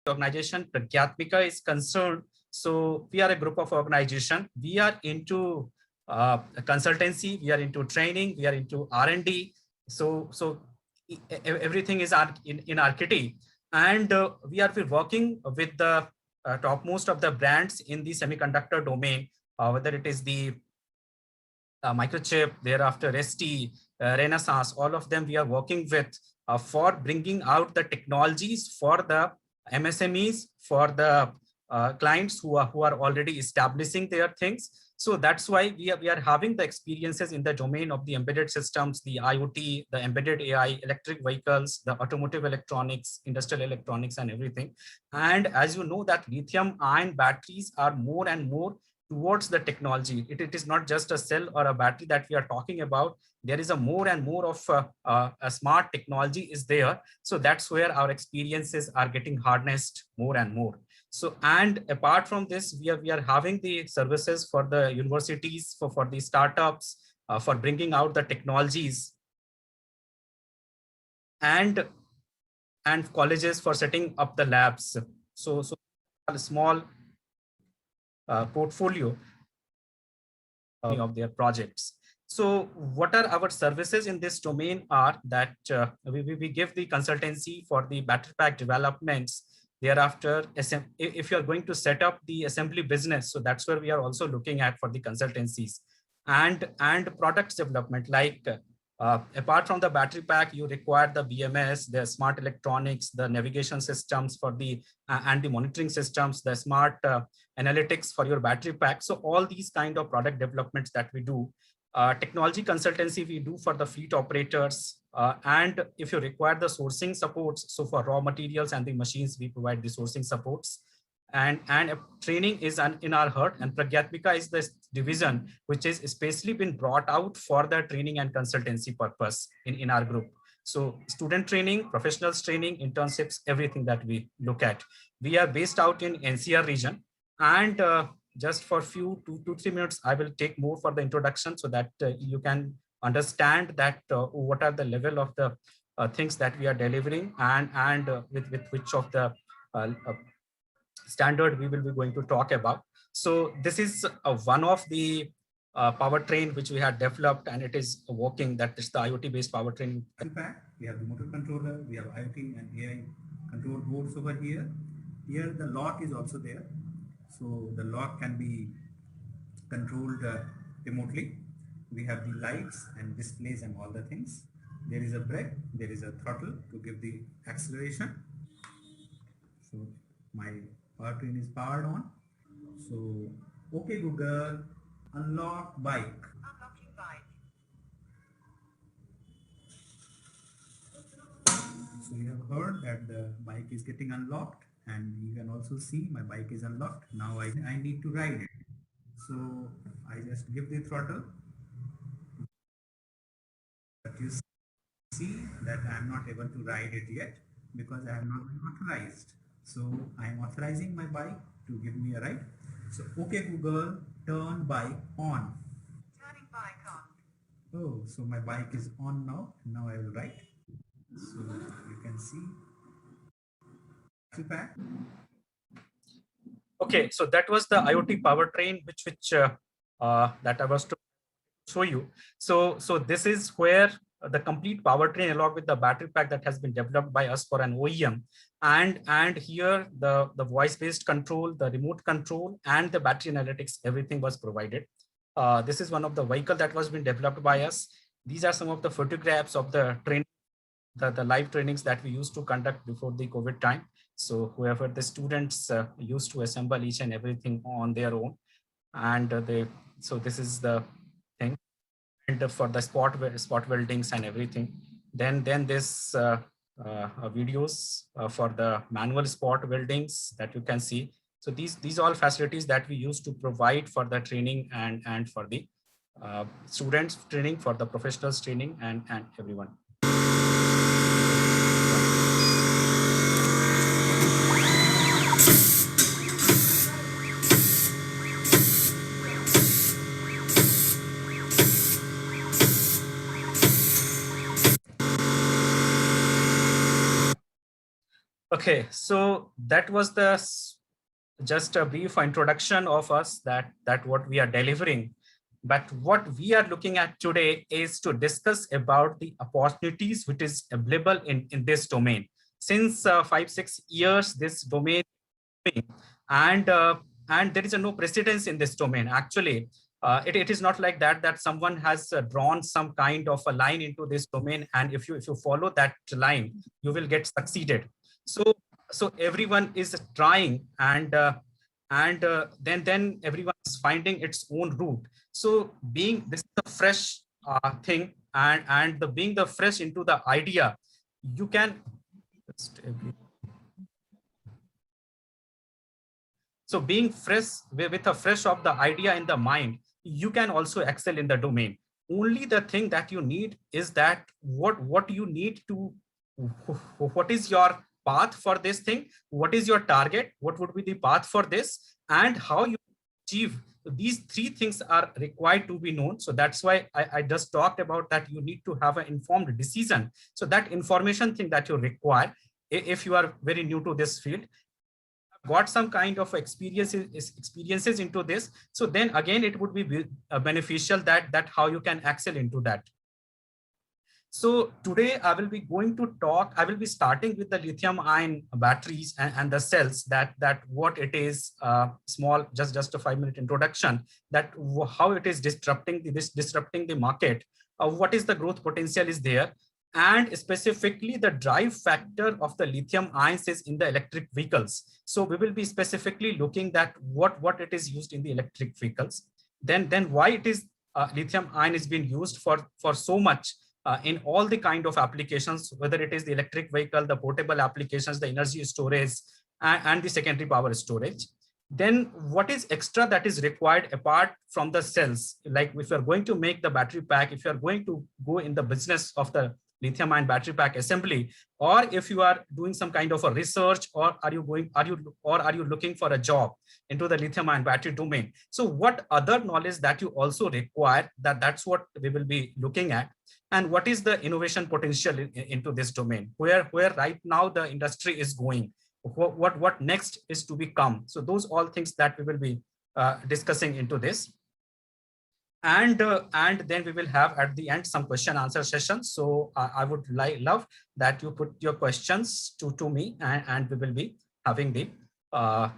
organization Pragyatmika is concerned, so we are a group of organization. We are into consultancy, we are into training, we are into R&D. So everything is in our kitty, and we are working with the topmost of the brands in the semiconductor domain, whether it is the Microchip, thereafter ST, Renaissance, all of them we are working with for bringing out the technologies for the MSMEs, for the clients who are already establishing their things. So that's why we are having the experiences in the domain of the embedded systems, the IoT, the embedded AI, electric vehicles, the automotive electronics, industrial electronics, and everything. And as you know that lithium-ion batteries are more and more towards the technology. It is not just a cell or a battery that we are talking about. There is a more and more of a smart technology is there. So that's where our experiences are getting harnessed more and more. So, and apart from this, we are having the services for the universities, for the startups, for bringing out the technologies, and colleges for setting up the labs. So a small portfolio of their projects. So what are our services in this domain are that we give the consultancy for the battery pack developments. Thereafter, if you're going to set up the assembly business, so that's where we are also looking at for the consultancies, and products development, like apart from the battery pack, you require the BMS, the smart electronics, the navigation systems for the and the monitoring systems, the smart analytics for your battery pack. So all these kind of product developments that we do. Technology consultancy we do for the fleet operators, and if you require the sourcing supports, so for raw materials and the machines, we provide the sourcing supports. And training is in our heart, and Pragyatmika is the division which is especially been brought out for the training and consultancy purpose in our group. So student training, professionals training, internships, everything that we look at. We are based out in NCR region, and just for few 2-3 minutes, I will take more for the introduction so that you can understand that what are the level of the things that we are delivering, and with which of the standard we will be going to talk about. So this is one of the powertrain which we had developed, and it is working. That is the IoT based powertrain. We have the motor controller, we have IoT and AI control boards over here. Here the lock is also there. So the lock can be controlled remotely. We have the lights and displays and all the things. There is a brake, there is a throttle to give the acceleration. So my powertrain is powered on. So, okay Google, unlock bike. Unlocking bike. So you have heard that the bike is getting unlocked, and you can also see my bike is unlocked. Now I need to ride it. So I just give the throttle. But you see that I am not able to ride it yet because I am not authorized. So I am authorizing my bike to give me a ride. So okay Google, turn bike on. Turning bike on. Oh, so my bike is on now. Now I will ride. So you can see. Okay, so that was the IoT powertrain which that I was to show you. So this is where the complete powertrain along with the battery pack that has been developed by us for an OEM, and here the voice-based control, the remote control, and the battery analytics, everything was provided. This is one of the vehicle that was been developed by us. These are some of the photographs of the training, the live trainings that we used to conduct before the COVID time. So whoever the students used to assemble each and everything on their own, and so this is the thing, and for the spot weldings and everything. Then this videos for the manual spot weldings that you can see. So these all facilities that we used to provide for the training and for the students training, for the professionals training, and everyone. Okay, so that was just a brief introduction of us, that what we are delivering. But what we are looking at today is to discuss about the opportunities which is available in this domain. Since 5-6 years, this domain, and there is no precedence in this domain. Actually, it is not like that someone has drawn some kind of a line into this domain, and if you follow that line, you will get succeeded. So everyone is trying, and then everyone is finding its own route. So being this is a fresh thing, and being the fresh into the idea, you can so being fresh with a fresh of the idea in the mind, you can also excel in the domain. Only the thing that you need is that what you need to, what is your path for this thing, what is your target, what would be the path for this, and how you achieve. These three things are required to be known. So that's why I just talked about that you need to have an informed decision. So that information thing that you require, if you are very new to this field, got some kind of experiences into this, so then again it would be beneficial that how you can excel into that. So today I will be going to talk, I will be starting with the lithium ion batteries and the cells, that what it is, small, just a 5-minute introduction, that how it is disrupting the market, what is the growth potential is there, and specifically the drive factor of the lithium ions is in the electric vehicles. So we will be specifically looking at what it is used in the electric vehicles, then why it is lithium ion is being used for so much in all the kind of applications, whether it is the electric vehicle, the portable applications, the energy storage, and the secondary power storage. Then what is extra that is required apart from the cells? Like if you're going to make the battery pack, if you're going to go in the business of the lithium ion battery pack assembly, or if you are doing some kind of a research, or are you looking for a job into the lithium ion battery domain? So what other knowledge that you also require, that's what we will be looking at. And what is the innovation potential into this domain, where right now the industry is going, what next is to become. So those all things that we will be discussing into this. And then we will have at the end some question answer session. So I would love that you put your questions to me, and we will be having the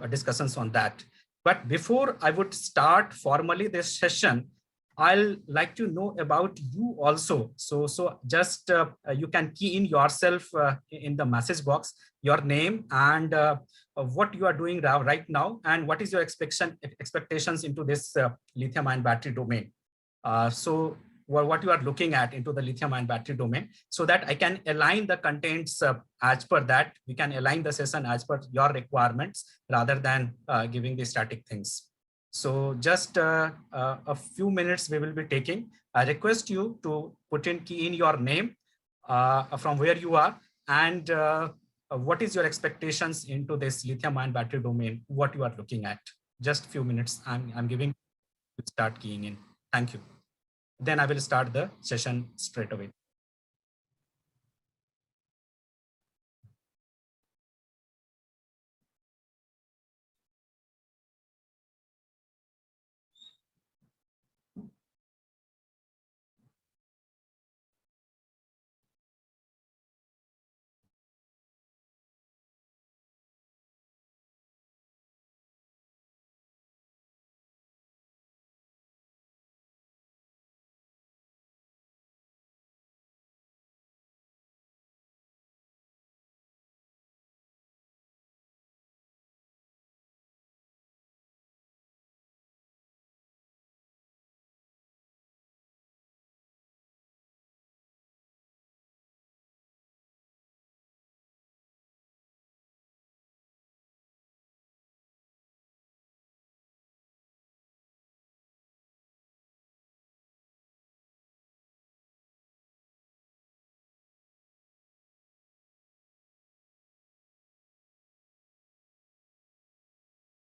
discussions on that. But before I would start formally this session, I'll like to know about you also. So just you can key in yourself in the message box, your name, and what you are doing right now, and what is your expectations into this lithium ion battery domain. So what you are looking at into the lithium ion battery domain, so that I can align the contents as per that. We can align the session as per your requirements rather than giving the static things. So just a few minutes we will be taking. I request you to key in your name, from where you are, and what is your expectations into this lithium ion battery domain, what you are looking at. Just a few minutes I'm giving to start keying in. Thank you. Then I will start the session straight away.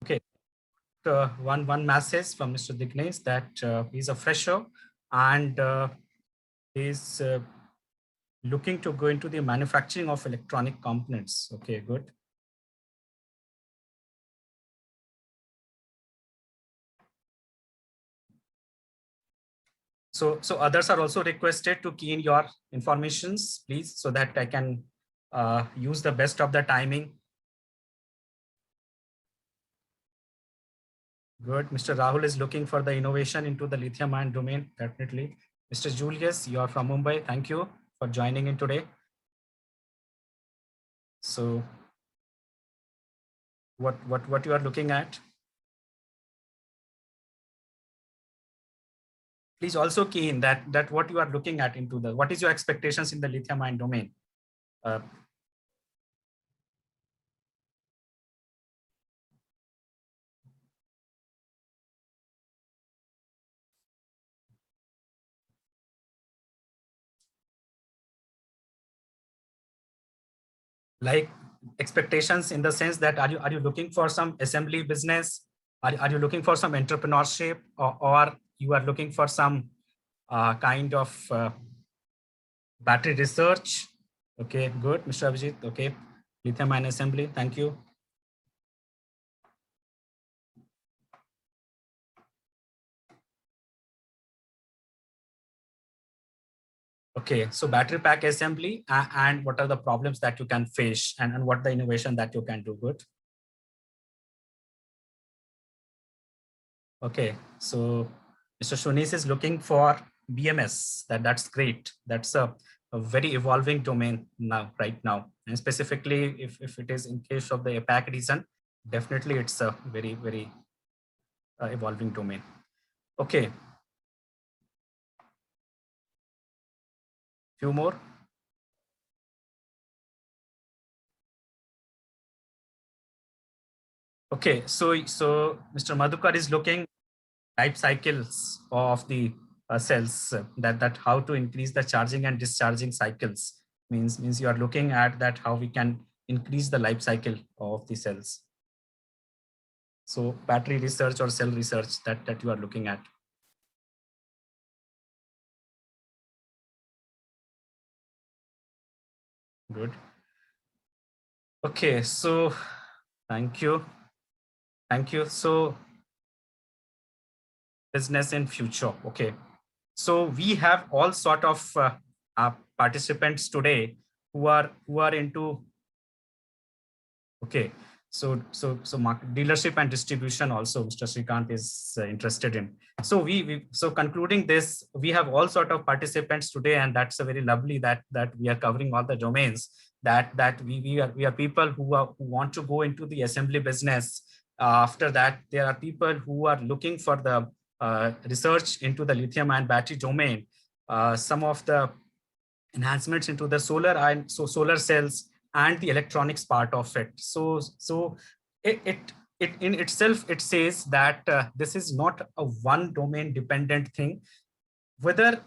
Okay. One message from Mr. Dignesh that he's a fresher, and he's looking to go into the manufacturing of electronic components. Okay, good. So others are also requested to key in your informations, please, so that I can use the best of the timing. Good. Mr. Rahul is looking for the innovation into the lithium-ion domain, definitely. Mr. Julius, you are from Mumbai. Thank you for joining in today. So what you are looking at? Please also key in that what you are looking at into the, what is your expectations in the lithium-ion domain? Like expectations in the sense that are you looking for some assembly business? Are you looking for some entrepreneurship, or you are looking for some kind of battery research? Okay, good, Mr. Abhijit. Okay, lithium ion assembly. Thank you. Okay, so battery pack assembly and what are the problems that you can face, and what the innovation that you can do. Good. Okay, so Mr. Shunis is looking for BMS. That's great. That's a very evolving domain now, right now. And specifically, if it is in case of the APAC region, definitely it's a very, very evolving domain. Okay. Few more. Okay, so Mr. Madhukar is looking life cycles of the cells, that how to increase the charging and discharging cycles. Means you are looking at that how we can increase the life cycle of the cells. So battery research or cell research that you are looking at. Good. Okay, so thank you. Thank you. So business in future. Okay. So we have all sort of participants today who are into. Okay, so market dealership and distribution also Mr. Srikanth is interested in. So so concluding this, we have all sort of participants today, and that's a very lovely that we are covering all the domains that we are people who want to go into the assembly business. After that, there are people who are looking for the research into the lithium ion battery domain, some of the enhancements into the solar cells and the electronics part of it. So it in itself, it says that this is not a one domain dependent thing, whether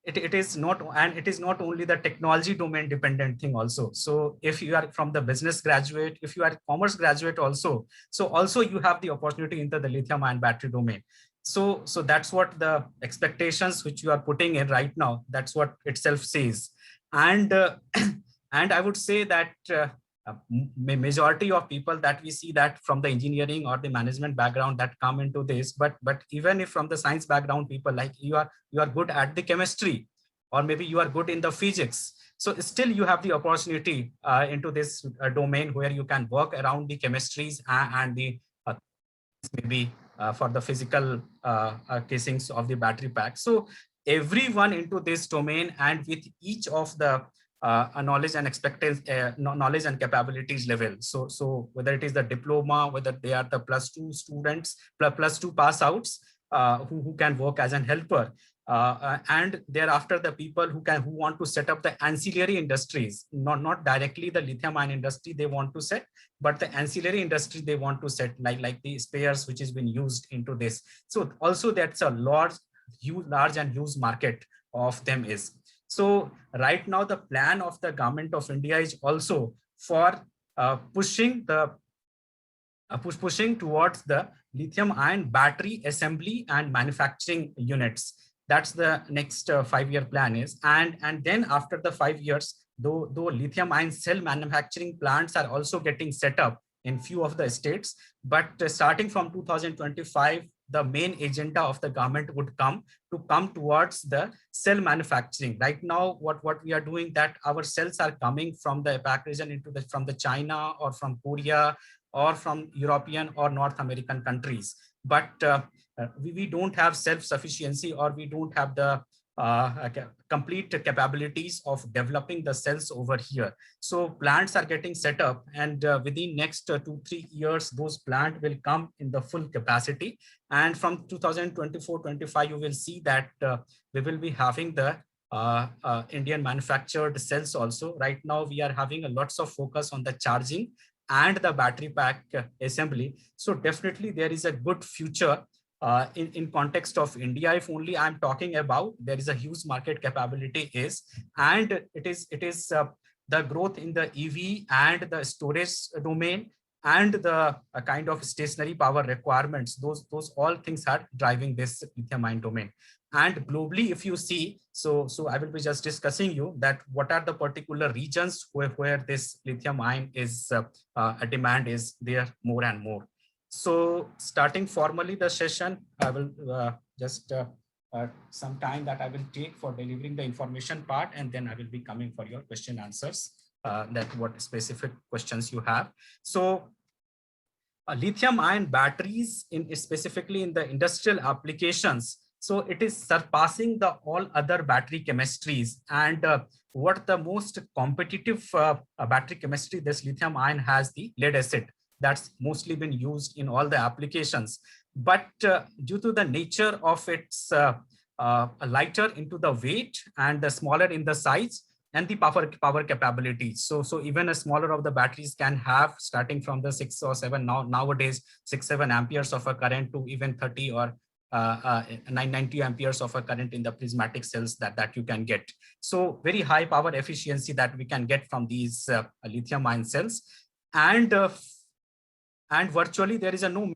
it is not, and it is not only the technology domain dependent thing also. So if you are from the business graduate, if you are commerce graduate also, so also you have the opportunity into the lithium ion battery domain. So that's what the expectations which you are putting in right now, that's what itself says. And and I would say that majority of people that we see that from the engineering or the management background that come into this, but even if from the science background people, like you are good at the chemistry, or maybe you are good in the physics, so still you have the opportunity into this domain where you can work around the chemistries and the maybe for the physical casings of the battery pack. So everyone into this domain, and with each of the knowledge and knowledge and capabilities level. So whether it is the diploma, whether they are the +2 students, +2 pass outs who can work as an helper, and thereafter the people who want to set up the ancillary industries, not directly the lithium ion industry they want to set, but the ancillary industry they want to set, like the spares which has been used into this. So also that's a large and huge market of them is. So right now the plan of the government of India is also for pushing towards the lithium ion battery assembly and manufacturing units. That's the next 5-year plan is. And then after the 5 years, though lithium ion cell manufacturing plants are also getting set up in few of the states, but starting from 2025, the main agenda of the government would come towards the cell manufacturing. Right now, what we are doing, that our cells are coming from the APAC region from the China or from Korea or from European or North American countries. But we don't have self-sufficiency, or we don't have the complete capabilities of developing the cells over here. So plants are getting set up, and within next 2-3 years, those plants will come in the full capacity. And from 2024-25, you will see that we will be having the Indian manufactured cells also. Right now, we are having a lots of focus on the charging and the battery pack assembly. So definitely there is a good future in context of India. If only I'm talking about, there is a huge market capability and it is the growth in the EV and the storage domain and the kind of stationary power requirements. Those all things are driving this lithium ion domain. And globally, if you see, so I will be just discussing you that what are the particular regions where this lithium ion is a demand is there more and more. So starting formally the session, I will just some time that I will take for delivering the information part, and then I will be coming for your question answers, that what specific questions you have. So lithium ion batteries specifically in the industrial applications. So it is surpassing the all other battery chemistries. And what the most competitive battery chemistry this lithium ion has, the lead acid. That's mostly been used in all the applications. But due to the nature of its lighter into the weight and the smaller in the size and the power capability. So even a smaller of the batteries can have, starting from the 6 or 7 nowadays 6-7 amperes of a current to even 30 or 990 amperes of a current in the prismatic cells that you can get. So very high power efficiency that we can get from these lithium ion cells. And virtually there is a no,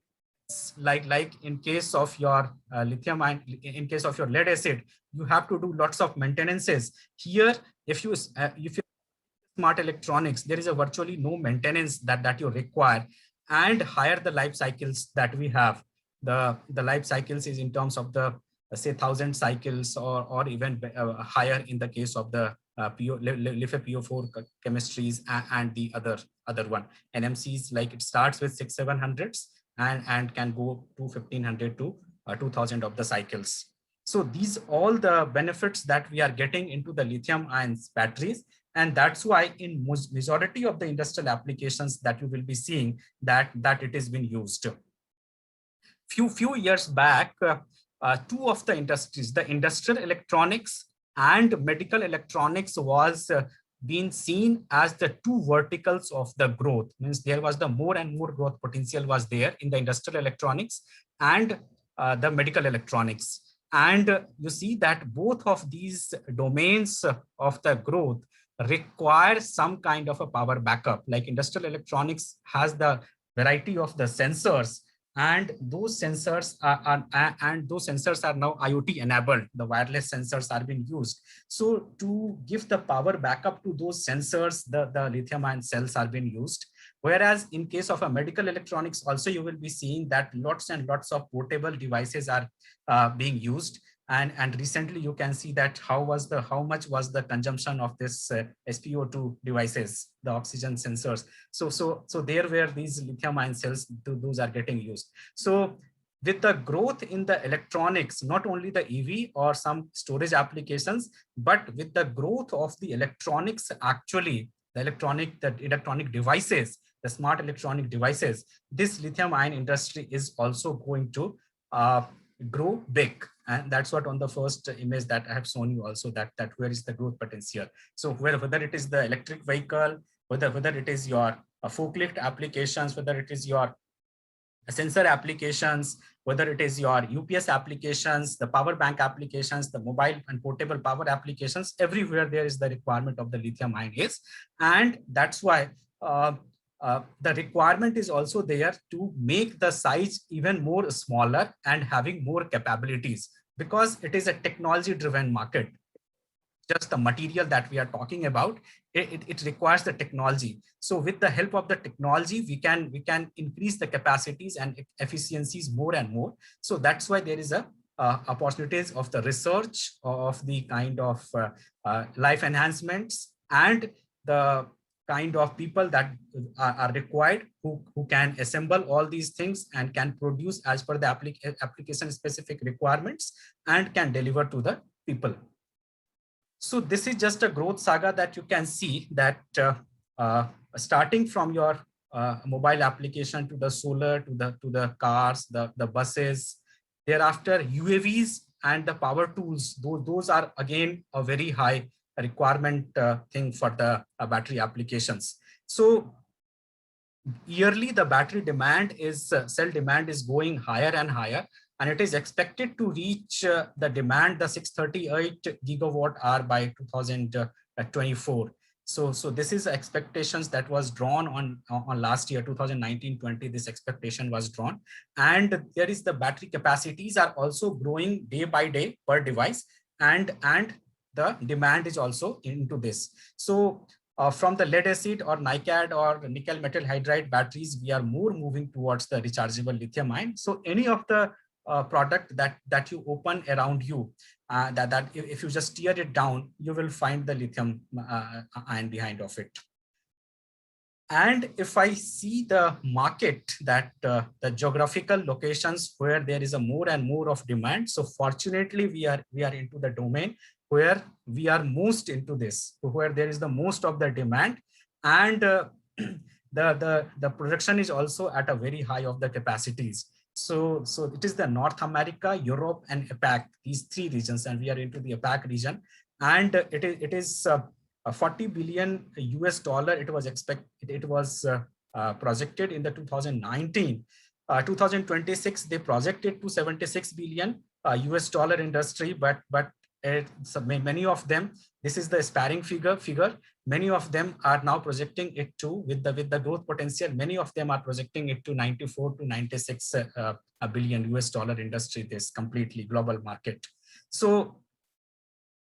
like in case of your lithium ion, in case of your lead acid, you have to do lots of maintenances. Here, if you smart electronics, there is a virtually no maintenance that you require, and higher the life cycles that we have. The life cycles is in terms of the say 1,000 cycles or even higher in the case of the LiFePO4 chemistries and the other one NMCs. Like it starts with 600-700s and can go to 1,500 to 2,000 of the cycles. So these all the benefits that we are getting into the lithium ion batteries, and that's why in majority of the industrial applications that you will be seeing that it is being used. Few years back, two of the industries, the industrial electronics and medical electronics, was being seen as the two verticals of the growth. Means there was the more and more growth potential was there in the industrial electronics and the medical electronics. And you see that both of these domains of the growth require some kind of a power backup. Like industrial electronics has the variety of the sensors, and those sensors are now IoT enabled. The wireless sensors are being used. So to give the power backup to those sensors, the lithium ion cells are being used. Whereas in case of a medical electronics, also you will be seeing that lots and lots of portable devices are being used. And recently you can see that how much was the consumption of this SpO2 devices, the oxygen sensors. So there where these lithium ion cells, those are getting used. So with the growth in the electronics, not only the EV or some storage applications, but with the growth of the electronics, actually the electronic devices, the smart electronic devices, this lithium ion industry is also going to grow big. And that's what on the first image that I have shown you also, that where is the growth potential. So whether it is the electric vehicle, whether it is your forklift applications, whether it is your sensor applications, whether it is your UPS applications, the power bank applications, the mobile and portable power applications, everywhere there is the requirement of the lithium ion is. And that's why the requirement is also there to make the size even more smaller and having more capabilities, because it is a technology driven market. just the material that we are talking about. It requires the technology. So with the help of the technology, we can increase the capacities and efficiencies more and more. So that's why there is a opportunities of the research of the kind of life enhancements, and the kind of people that are required who can assemble all these things and can produce as per the application specific requirements and can deliver to the people. So this is just a growth saga that you can see that starting from your mobile application to the solar, to the cars, the buses, thereafter UAVs and the power tools. Those are again a very high requirement thing for the battery applications. So yearly the battery demand is cell demand is going higher and higher, and it is expected to reach the demand the 638 gigawatt hour by 2024. So this is expectations that was drawn on last year 2019-20. This expectation was drawn, and there is the battery capacities are also growing day by day per device, and the demand is also into this. So from the lead acid or NiCad or nickel metal hydride batteries, we are more moving towards the rechargeable lithium ion. So any of the product that you open around you, that if you just tear it down, you will find the lithium ion behind of it. And if I see the market, that the geographical locations where there is a more and more of demand. So fortunately, we are into the domain where we are most into this, where there is the most of the demand, and the production is also at a very high of the capacities. So it is the North America, Europe, and APAC, these three regions, and we are into the APAC region, and it is 40 billion US dollar. It was projected in the 2019. 2026 they projected to 76 billion US dollar industry, but so many of them, this is the aspiring figure. Many of them are now projecting it to, with the growth potential, many of them are projecting it to 94 to 96 billion US dollar industry, this completely global market. So,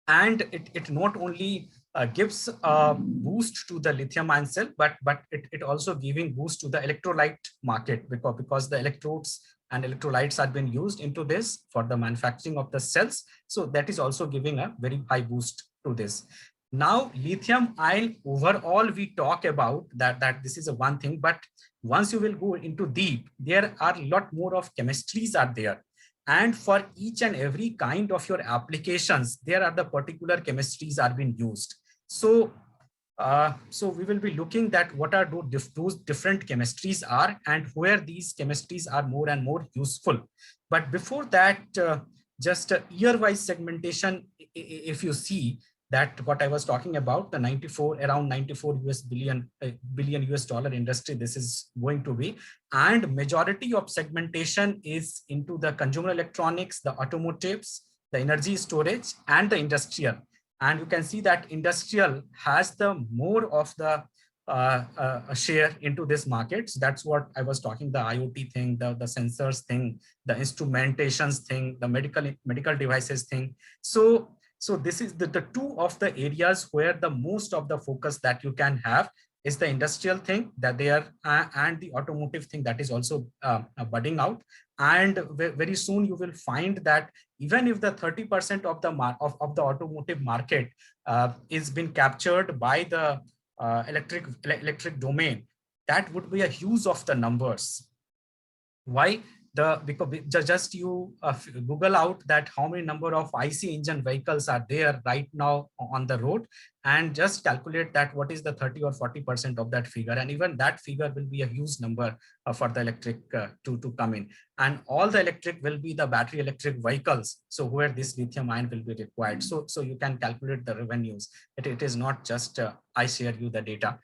and it not only gives a boost to the lithium ion cell, but it also giving boost to the electrolyte market, because the electrodes and electrolytes are being used into this for the manufacturing of the cells. So that is also giving a very high boost to this. Now, lithium ion overall, we talk about that this is a one thing, but once you will go into deep, there are a lot more of chemistries are there. And for each and every kind of your applications, there are the particular chemistries are being used. So so we will be looking that what are those different chemistries are, and where these chemistries are more and more useful. But before that, just year-wise segmentation, if you see that what I was talking about, the around 94 billion US dollar industry, this is going to be, and majority of segmentation is into the consumer electronics, the automotives, the energy storage, and the industrial. And you can see that industrial has the more of the share into this market. So that's what I was talking, the IoT thing, the sensors thing, the instrumentations thing, the medical devices thing. So this is the two of the areas where the most of the focus that you can have is the industrial thing that they are, and the automotive thing that is also budding out. And very soon you will find that even if the 30% of the of the automotive market is been captured by the electric domain, that would be a huge of the numbers. Why? Because just you Google out that how many number of IC engine vehicles are there right now on the road, and just calculate that what is the 30 or 40% of that figure, and even that figure will be a huge number for the electric to come in. And all the electric will be the battery electric vehicles, so where this lithium ion will be required. So you can calculate the revenues. It is not just I share you the data.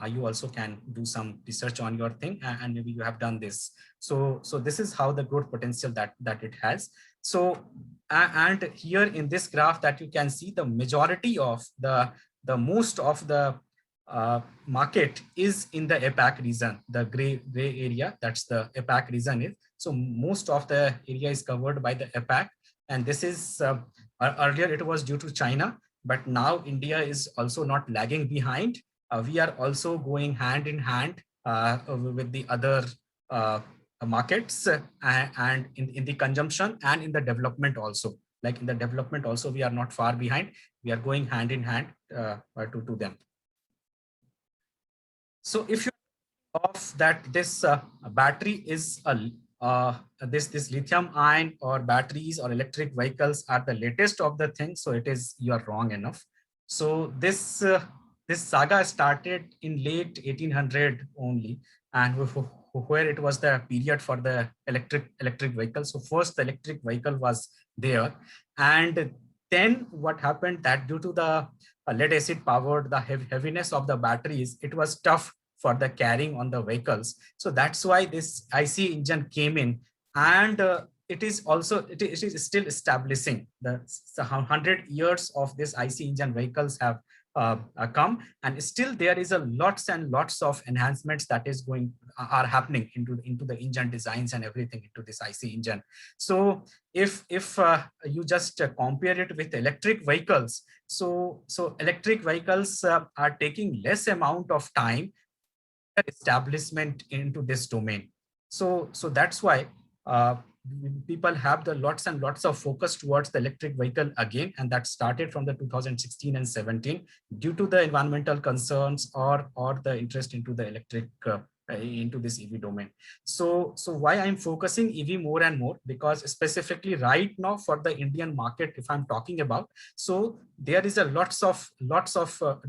You also can do some research on your thing, and maybe you have done this. So this is how the growth potential that it has. So and here in this graph that you can see, the majority of the most of the market is in the APAC region, the gray area, that's the APAC region is. So most of the area is covered by the APAC, and this is earlier it was due to China. but now India is also not lagging behind. We are also going hand in hand with the other markets and in the consumption and in the development also. Like in the development also, we are not far behind. We are going hand in hand to them. So if you of that this battery is this lithium ion or batteries or electric vehicles are the latest of the things, so it is, you are wrong enough. So this saga started in late 1800 only, and where it was the period for the electric vehicle. So first the electric vehicle was there, and then what happened that due to the lead acid powered the heaviness of the batteries, it was tough for the carrying on the vehicles. So that's why this IC engine came in, and it is also it is still establishing the 100 years of this IC engine vehicles have come, and still there is a lots and lots of enhancements that is going are happening into the engine designs and everything into this IC engine. So if you just compare it with electric vehicles, so electric vehicles are taking less amount of time establishment into this domain. So that's why people have the lots and lots of focus towards the electric vehicle again, and that started from the 2016 and 17 due to the environmental concerns or the interest into the electric into this EV domain. So why I'm focusing EV more and more, because specifically right now for the Indian market, if I'm talking about, so there is a lots of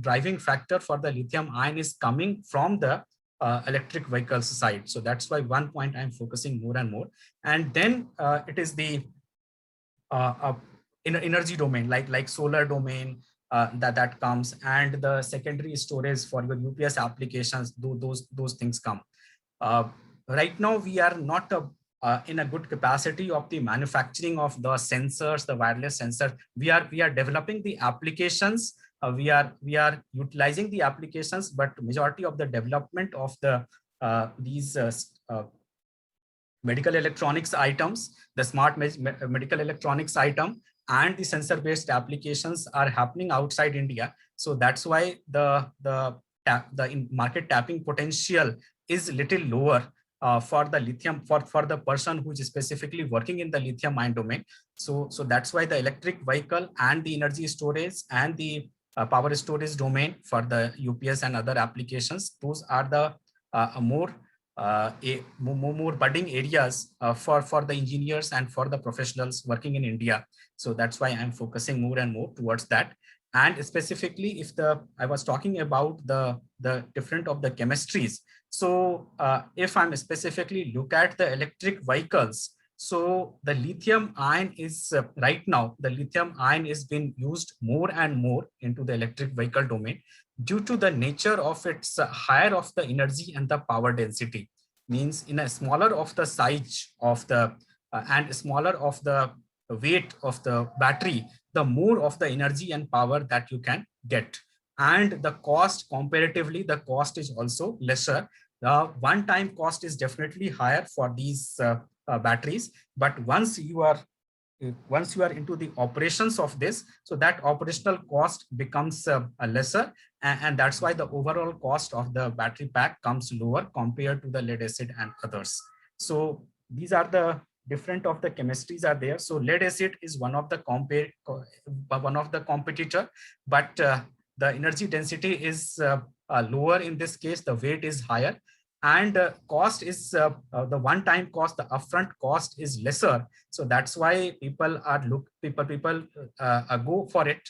driving factor for the lithium ion is coming from the electric vehicles side. So that's why one point I'm focusing more and more. And then it is the energy domain, like solar domain that comes, and the secondary storage for your UPS applications. Those things come. Right now we are not in a good capacity of the manufacturing of the sensors, the wireless sensor. We are developing the applications. We are utilizing the applications, but majority of the development of the these medical electronics items, the smart medical electronics item, and the sensor based applications are happening outside India. So that's why the market tapping potential is little lower for the lithium, for the person who is specifically working in the lithium ion domain. So that's why the electric vehicle and the energy storage and the power storage domain for the UPS and other applications, those are the more budding areas for the engineers and for the professionals working in India. So that's why I'm focusing more and more towards that. And specifically, if I was talking about the different of the chemistries. So if I'm specifically look at the electric vehicles, so the lithium ion is right now, the lithium ion is being used more and more into the electric vehicle domain due to the nature of its higher of the energy and the power density. Means in a smaller of the size of the and smaller of the weight of the battery, the more of the energy and power that you can get. And the cost, comparatively, the cost is also lesser. The one-time cost is definitely higher for these batteries, but once you are into the operations of this, so that operational cost becomes lesser, and that's why the overall cost of the battery pack comes lower compared to the lead acid and others. So these are the different of the chemistries are there. So lead acid is one of the competitor, but the energy density is lower in this case, the weight is higher, and cost is the one-time cost, the upfront cost is lesser. So that's why people go for it.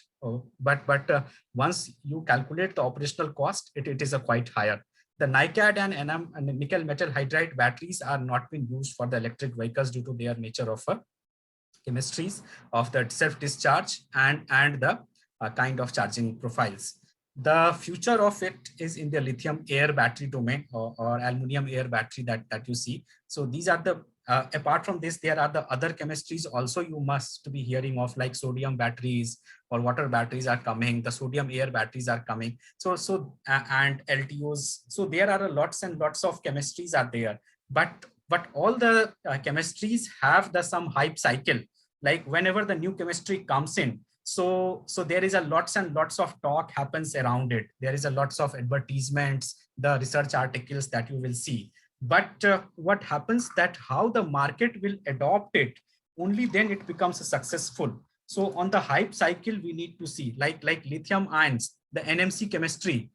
But once you calculate the operational cost, it is a quite higher. The NiCad and nickel metal hydride batteries are not being used for the electric vehicles due to their nature of chemistries of the self-discharge and the kind of charging profiles. The future of it is in the lithium air battery domain or aluminum air battery that you see. So these are the apart from this, there are the other chemistries also you must be hearing of, like sodium batteries or water batteries are coming. The sodium air batteries are coming. And LTOs. So there are lots and lots of chemistries are there. But all the chemistries have some hype cycle. Like whenever the new chemistry comes in, So there is a lots and lots of talk happens around it. There is a lots of advertisements, the research articles that you will see. But what happens that how the market will adopt it, only then it becomes successful. So on the hype cycle, we need to see like lithium ions, the NMC chemistry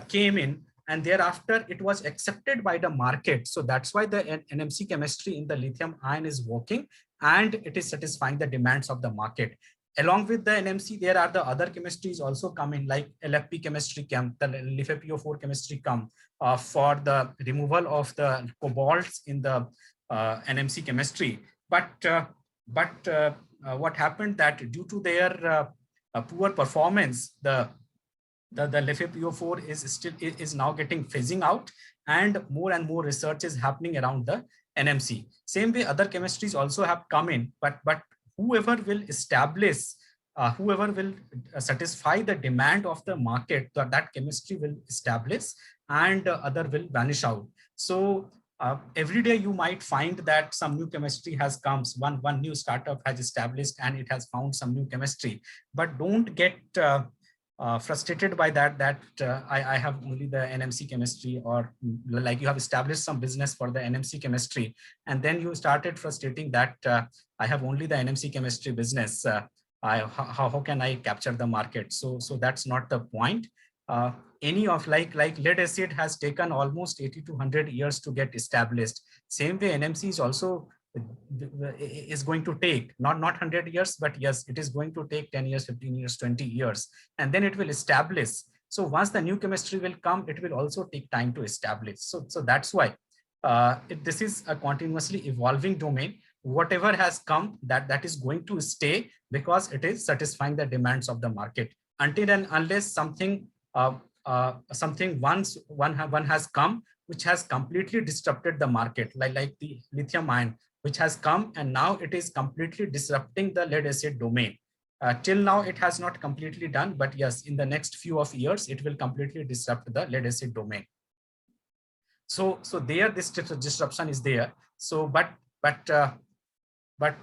came in, and thereafter it was accepted by the market. So that's why the NMC chemistry in the lithium ion is working, and it is satisfying the demands of the market. Along with the NMC, there are the other chemistries also coming, like LFP chemistry the LiFePO4 chemistry come for the removal of the cobalts in the NMC chemistry. But what happened that due to their poor performance, the LiFePO4 is now getting phasing out, and more research is happening around the NMC. Same way, other chemistries also have come in, but whoever will establish, whoever will satisfy the demand of the market, that chemistry will establish, and other will vanish out. So every day you might find that some new chemistry has come, one new startup has established and it has found some new chemistry. But don't get frustrated by that I have only the NMC chemistry, or like you have established some business for the NMC chemistry, and then you started frustrating that I have only the NMC chemistry business. How can I capture the market? So that's not the point. Any of like lead acid has taken almost 80 to 100 years to get established. Same way NMC is also is going to take not 100 years, but yes, it is going to take 10 years, 15 years, 20 years, and then it will establish. So once the new chemistry will come, it will also take time to establish. So that's why this is a continuously evolving domain. Whatever has come, that is going to stay, because it is satisfying the demands of the market. Until and unless something once one has come which has completely disrupted the market, like the lithium ion, which has come and now it is completely disrupting the lead acid domain. Till now, it has not completely done, but yes, in the next few of years, it will completely disrupt the lead acid domain. So there, this disruption is there. So, but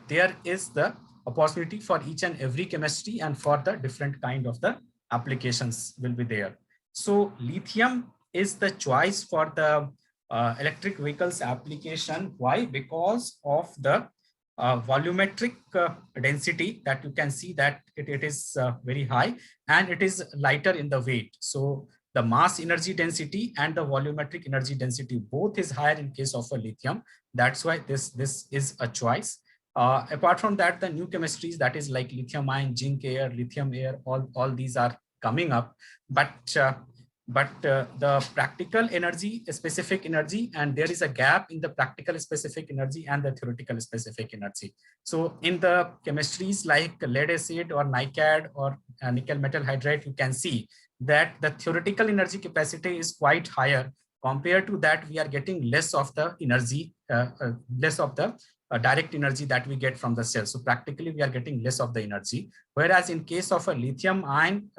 there is the opportunity for each and every chemistry, and for the different kind of the applications will be there. So lithium is the choice for the electric vehicles application. Why? Because of the volumetric density that you can see that it is very high, and it is lighter in the weight. So the mass energy density and the volumetric energy density both is higher in case of a lithium. That's why this is a choice. Apart from that, the new chemistries, that is like lithium ion, zinc air, lithium air, all these are coming up. But the practical energy, specific energy, and there is a gap in the practical specific energy and the theoretical specific energy. So in the chemistries like lead acid or NiCad or nickel metal hydride, you can see that the theoretical energy capacity is quite higher. Compared to that, we are getting less of the energy, less of the direct energy that we get from the cell. So practically we are getting less of the energy. Whereas in case of a lithium ion,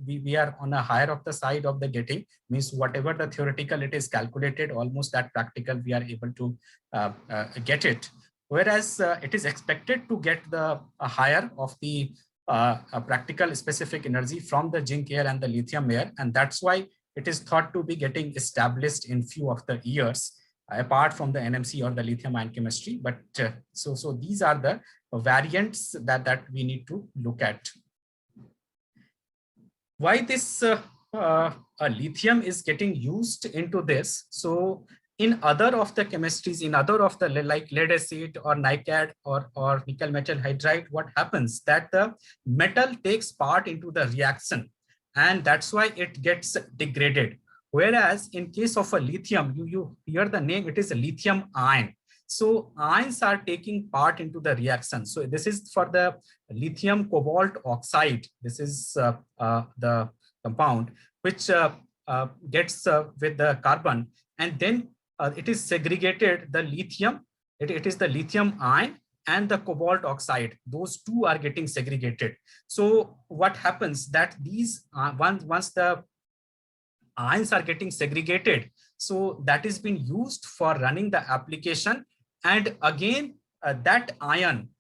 we are on a higher of the side of the getting, means whatever the theoretical it is calculated, almost that practical we are able to get it. Whereas it is expected to get the higher of the practical specific energy from the zinc air and the lithium air. And that's why it is thought to be getting established in few of the years, apart from the NMC or the lithium ion chemistry. But so these are the variants that we need to look at. Why this lithium is getting used into this? So in other of the chemistries, in other of the like lead acid or NiCad or nickel metal hydride, what happens that the metal takes part into the reaction, and that's why it gets degraded. Whereas in case of a lithium, you hear the name, it is a lithium ion. So ions are taking part into the reaction. So this is for the lithium cobalt oxide. This is the compound which gets with the carbon, and then it is segregated, the lithium, it is the lithium ion and the cobalt oxide. Those two are getting segregated. So what happens that these once the ions are getting segregated, so that is being used for running the application, and again that ion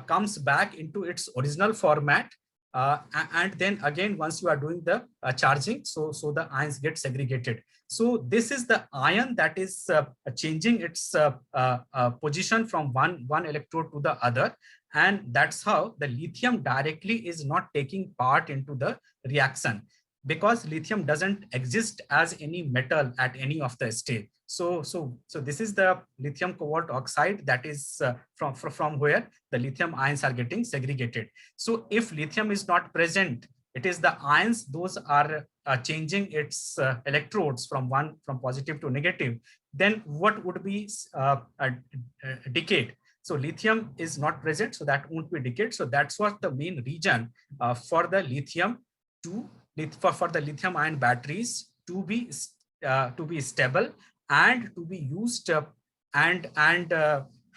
comes back into its original format. And then again, once you are doing the charging, so the ions get segregated. So this is the ion that is changing its position from one electrode to the other. And that's how the lithium directly is not taking part into the reaction, because lithium doesn't exist as any metal at any of the stage. So this is the lithium cobalt oxide, that is from where the lithium ions are getting segregated. So if lithium is not present, it is the ions, those are changing its electrodes from positive to negative. Then what would be decayed? So lithium is not present, so that won't be decayed. So that's what the main reason for the lithium for the lithium ion batteries to be stable and to be used and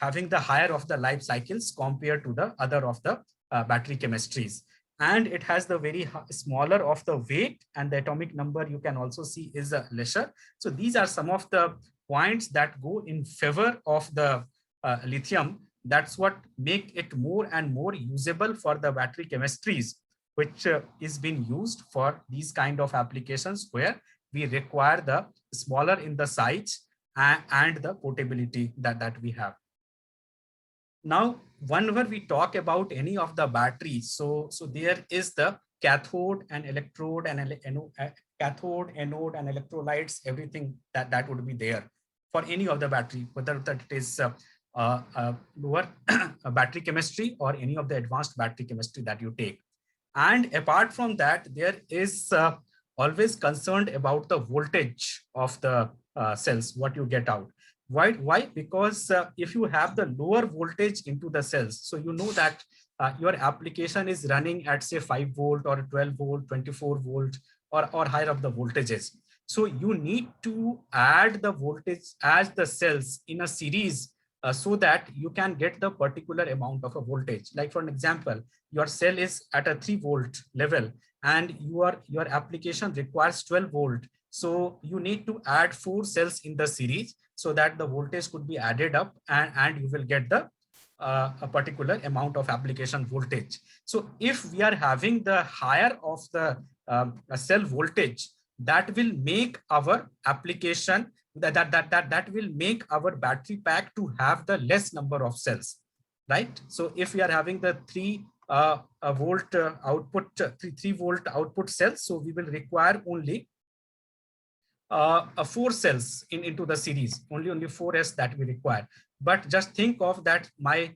having the higher of the life cycles compared to the other of the battery chemistries. And it has the very smaller of the weight, and the atomic number you can also see is lesser. So these are some of the points that go in favor of the lithium. That's what make it more and more usable for the battery chemistries, which is being used for these kind of applications where we require the smaller in the size and the portability that we have. Now, whenever we talk about any of the batteries, so there is the cathode and electrode and cathode, anode, and electrolytes, everything that would be there for any of the battery, whether that it is lower battery chemistry or any of the advanced battery chemistry that you take. And apart from that, there is always concerned about the voltage of the cells, what you get out. Why? Because if you have the lower voltage into the cells, so you know that your application is running at say 5 volt or 12 volt, 24 volt or higher of the voltages. So you need to add the voltage as the cells in a series so that you can get the particular amount of a voltage. Like for an example, your cell is at a 3 volt level and your application requires 12 volt. So you need to add 4 cells in the series so that the voltage could be added up and you will get the a particular amount of application voltage. So if we are having the higher of the cell voltage, that will make our application that will make our battery pack to have the less number of cells, right? So if we are having the 3 volt output, 3 volt output cells, so we will require only 4 cells into the series, only 4s that we require. But just think of that my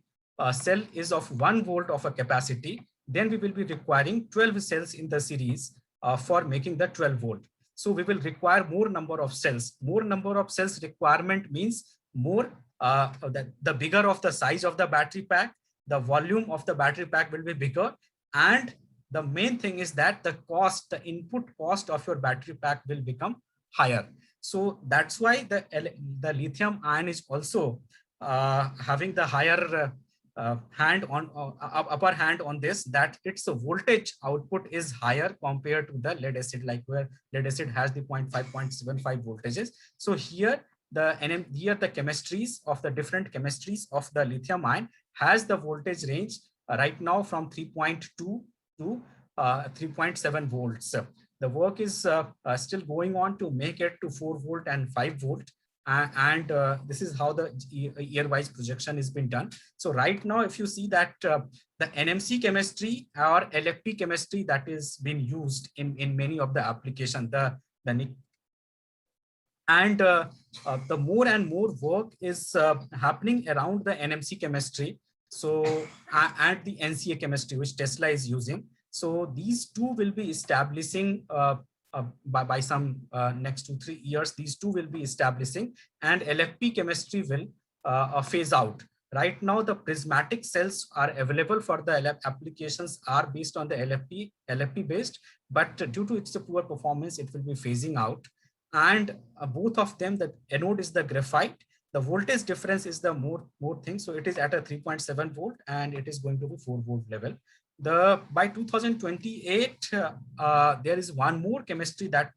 cell is of 1 volt of a capacity, then we will be requiring 12 cells in the series for making the 12 volt. So we will require more number of cells. More number of cells requirement means more the bigger of the size of the battery pack, the volume of the battery pack will be bigger, and the main thing is that the cost, the input cost of your battery pack will become higher. So that's why the lithium ion is also having the higher upper hand on this, that its voltage output is higher compared to the lead acid, like where lead acid has the 0.5, 0.75 voltages. So here the chemistries of the different chemistries of the lithium ion has the voltage range right now from 3.2 to 3.7 volts. The work is still going on to make it to 4 volt and 5 volt. And this is how the year-wise projection has been done. So right now, if you see that the NMC chemistry or LFP chemistry that is being used in many of the applications, and the more and more work is happening around the NMC chemistry. So and the NCA chemistry, which Tesla is using. So these two will be establishing by some next 2-3 years, these two will be establishing, and LFP chemistry will phase out. Right now, the prismatic cells are available for the applications are based on the LFP based, but due to its poor performance, it will be phasing out. And both of them, the anode is the graphite. The voltage difference is the more thing. So it is at a 3.7 volt and it is going to be 4 volt level. By 2028, there is one more chemistry that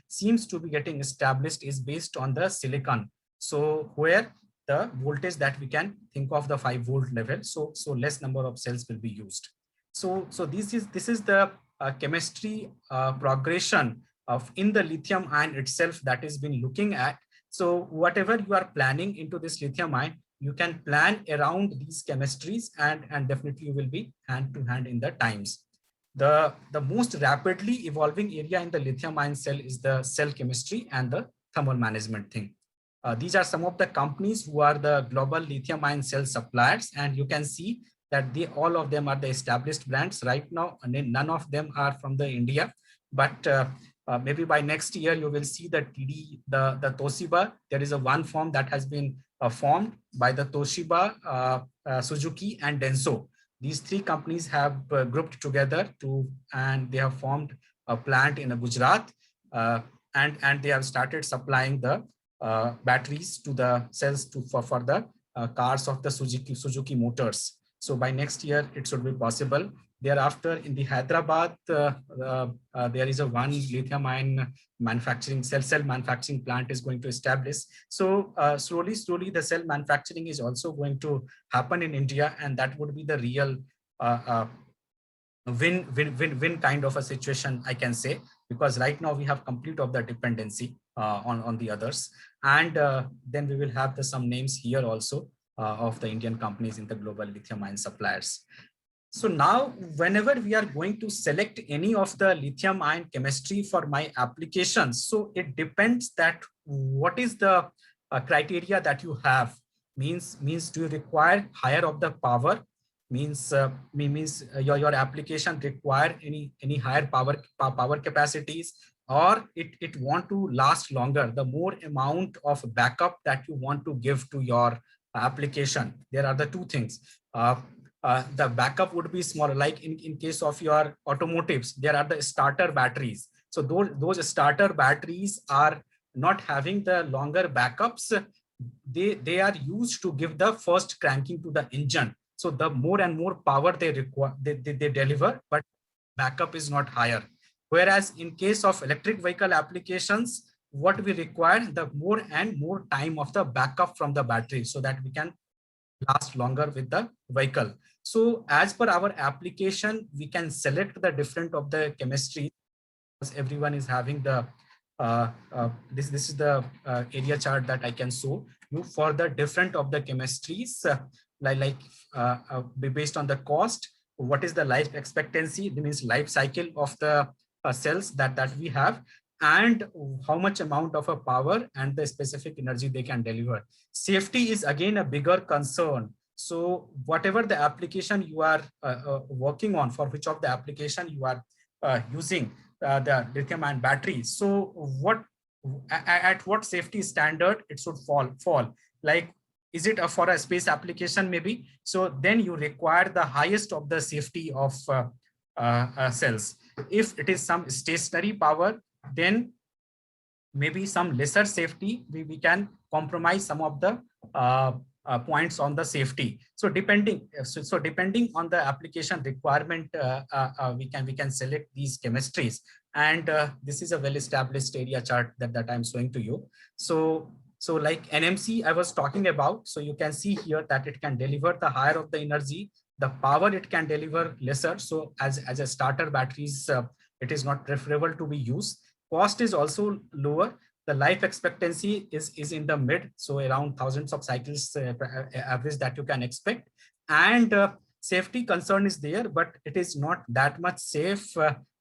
seems to be getting established, is based on the silicon. So where the voltage that we can think of the 5-volt level. So less number of cells will be used. So this is the chemistry progression of in the lithium ion itself that is been looking at. So whatever you are planning into this lithium ion, you can plan around these chemistries, and definitely you will be hand to hand in the times. The most rapidly evolving area in the lithium ion cell is the cell chemistry and the thermal management thing. These are some of the companies who are the global lithium ion cell suppliers, and you can see that all of them are the established brands right now. None of them are from the India, but maybe by next year you will see the the Toshiba. There is a one firm that has been formed by the Toshiba, Suzuki, and Denso. These three companies have grouped together and they have formed a plant in Gujarat, and they have started supplying the batteries to the cells for the cars of the Suzuki Motors. So by next year, it should be possible. Thereafter, in the Hyderabad, there is a one lithium ion manufacturing cell manufacturing plant is going to establish. So slowly, the cell manufacturing is also going to happen in India, and that would be the real win kind of a situation, I can say, because right now we have complete of the dependency on the others, and then we will have some names here also of the Indian companies in the global lithium ion suppliers. So now, whenever we are going to select any of the lithium ion chemistry for my applications, so it depends that what is the criteria that you have. Means do you require higher of the power? Means your application require any higher power capacities, or it want to last longer. The more amount of backup that you want to give to your application, there are the two things. The backup would be smaller, like in case of your automotives, there are the starter batteries. So those starter batteries are not having the longer backups. They are used to give the first cranking to the engine. So the more and more power they require, they deliver, but backup is not higher. Whereas in case of electric vehicle applications, what we require, the more and more time of the backup from the battery, so that we can last longer with the vehicle. So as per our application, we can select the different of the chemistry, because everyone is having the this is the area chart that I can show you for the different of the chemistries, based on the cost, what is the life expectancy, that means life cycle of the cells that we have, and how much amount of a power and the specific energy they can deliver. Safety is again a bigger concern. So whatever the application you are working on, for which of the application you are using the lithium ion battery, so at what safety standard it should fall, like is it for a space application maybe, so then you require the highest of the safety of cells. If it is some stationary power, then maybe some lesser safety, we can compromise some of the points on the safety. So depending on the application requirement, we can select these chemistries, and this is a well-established area chart that I'm showing to you. So like NMC I was talking about, so you can see here that it can deliver the higher of the energy, the power it can deliver lesser. So as a starter batteries, it is not preferable to be used. Cost is also lower. The life expectancy is in the mid, so around thousands of cycles average that you can expect. And safety concern is there, but it is not that much safe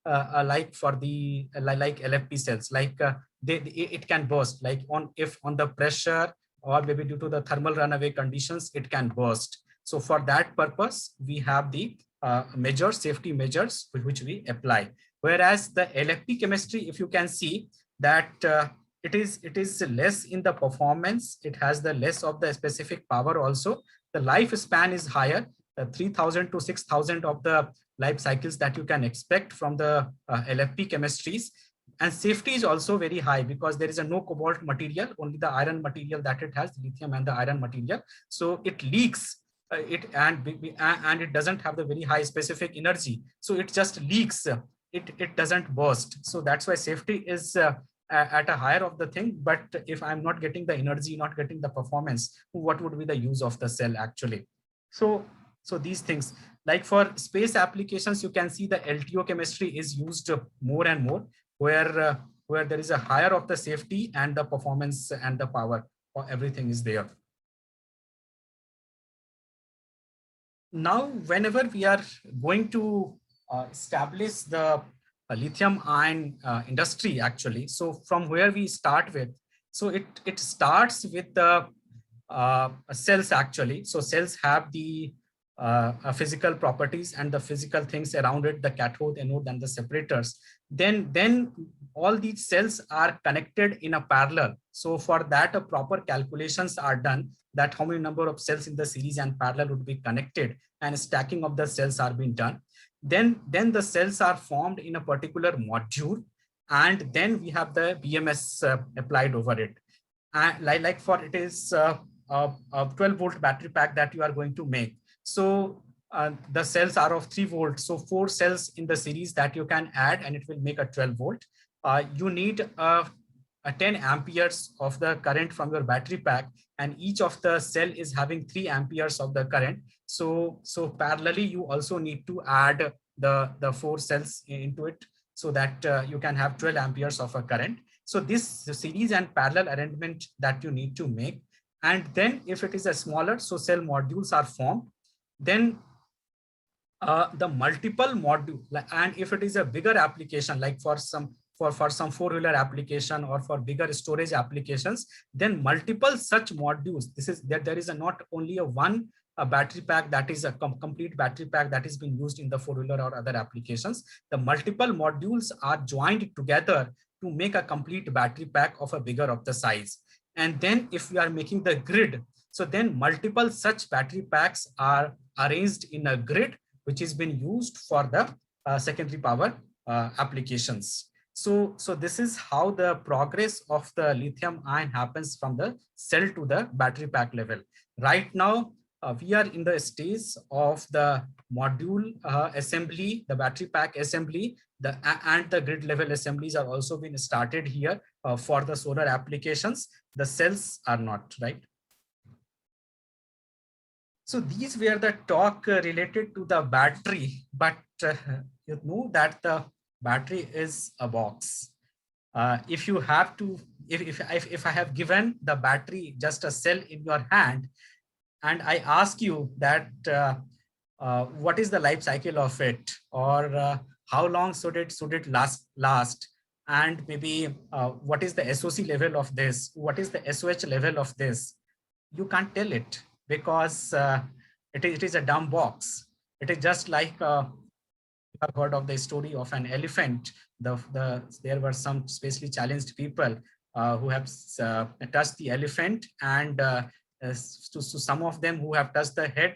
like for the like LFP cells. Like it can burst, like if on the pressure, or maybe due to the thermal runaway conditions, it can burst. So for that purpose, we have the safety measures which we apply. Whereas the LFP chemistry, if you can see that it is less in the performance, it has the less of the specific power also. The lifespan is higher, 3,000 to 6,000 of the life cycles that you can expect from the LFP chemistries. And safety is also very high, because there is a no cobalt material, only the iron material that it has, lithium and the iron material. So it leaks. And it doesn't have the very high specific energy, so it just leaks. It doesn't burst. So that's why safety is at a higher of the thing, but if I'm not getting the energy, not getting the performance, what would be the use of the cell actually? So these things, like for space applications, you can see the LTO chemistry is used more and more, where there is a higher of the safety and the performance and the power, or everything is there. Now, whenever we are going to establish the lithium ion industry actually, so from where we start with, so it starts with the cells actually. So cells have the physical properties and the physical things around it, the cathode, anode, and the separators. Then all these cells are connected in a parallel. So for that, a proper calculations are done that how many number of cells in the series and parallel would be connected, and stacking of the cells are being done. Then the cells are formed in a particular module, and then we have the BMS applied over it. Like for it is a 12-volt battery pack that you are going to make. So the cells are of 3 volts. So 4 cells in the series that you can add, and it will make a 12 volt. You need a 10 amperes of the current from your battery pack, and each of the cell is having 3 amperes of the current. So parallelly, you also need to add the 4 cells into it, so that you can have 12 amperes of a current. So this series and parallel arrangement that you need to make. And then if it is a smaller, so cell modules are formed. Then the multiple module, and if it is a bigger application, like for some 4-wheeler application or for bigger storage applications, then multiple such modules. This is that there is not only a battery pack that is a complete battery pack that is being used in the 4-wheeler or other applications. The multiple modules are joined together to make a complete battery pack of a bigger of the size. And then if we are making the grid, so then multiple such battery packs are arranged in a grid, which has been used for the secondary power applications. So this is how the progress of the lithium ion happens from the cell to the battery pack level. Right now, we are in the stage of the module assembly, the battery pack assembly, and the grid level assemblies are also being started here for the solar applications. The cells are not, right? So these were the talk related to the battery, but you know that the battery is a box. If you have to, if I have given the battery just a cell in your hand, and I ask you that what is the life cycle of it, or how long should it last, and maybe what is the SOC level of this, what is the SOH level of this, you can't tell it, because it is a dumb box. It is just like you have heard of the story of an elephant. There were some specially challenged people who have touched the elephant, and to some of them who have touched the head,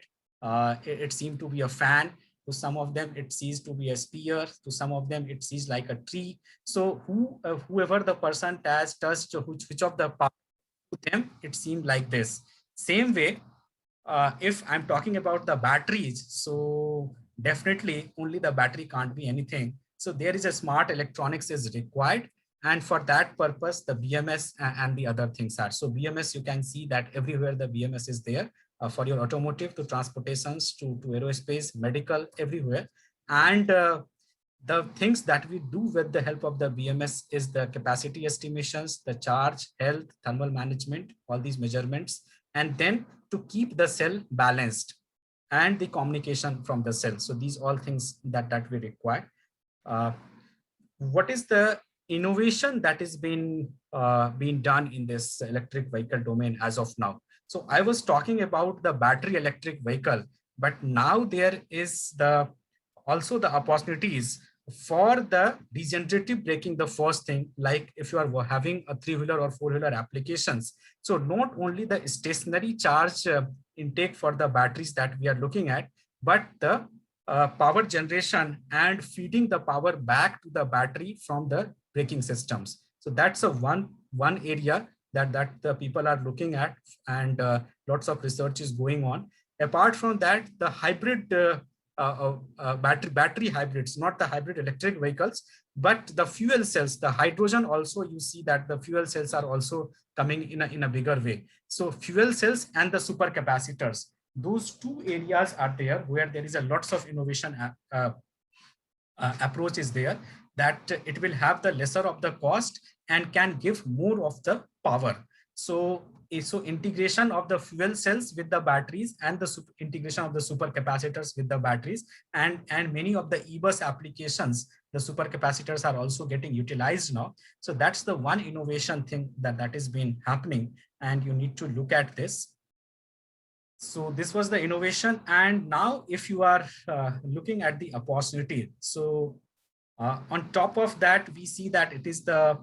it seemed to be a fan. To some of them, it seems to be a spear. To some of them, it seems like a tree. So whoever the person has touched, which of the parts to them, it seemed like this. Same way, if I'm talking about the batteries, so definitely only the battery can't be anything. So there is a smart electronics is required. And for that purpose, the BMS and the other things are. So BMS, you can see that everywhere the BMS is there for your automotive, to transportations, to aerospace, medical, everywhere. And the things that we do with the help of the BMS is the capacity estimations, the charge, health, thermal management, all these measurements, and then to keep the cell balanced and the communication from the cell. So these all things that we require. What is the innovation that is being done in this electric vehicle domain as of now? So I was talking about the battery electric vehicle, but now there is also the opportunities for the regenerative braking. The first thing, like if you are having a 3-wheeler or 4-wheeler applications, so not only the stationary charge intake for the batteries that we are looking at, but the power generation and feeding the power back to the battery from the braking systems. So that's one area that the people are looking at, and lots of research is going on. Apart from that, the hybrid battery hybrids, not the hybrid electric vehicles, But the fuel cells, the hydrogen also, you see that the fuel cells are also coming in a bigger way. So fuel cells and the supercapacitors, those two areas are there where there is a lots of innovation approach is there, that it will have the lesser of the cost and can give more of the power. So integration of the fuel cells with the batteries and the integration of the supercapacitors with the batteries, and many of the e-bus applications, the supercapacitors are also getting utilized now. So that's the one innovation thing that is been happening, and you need to look at this. So this was the innovation. And now if you are looking at the opportunity, so on top of that, we see that it is the,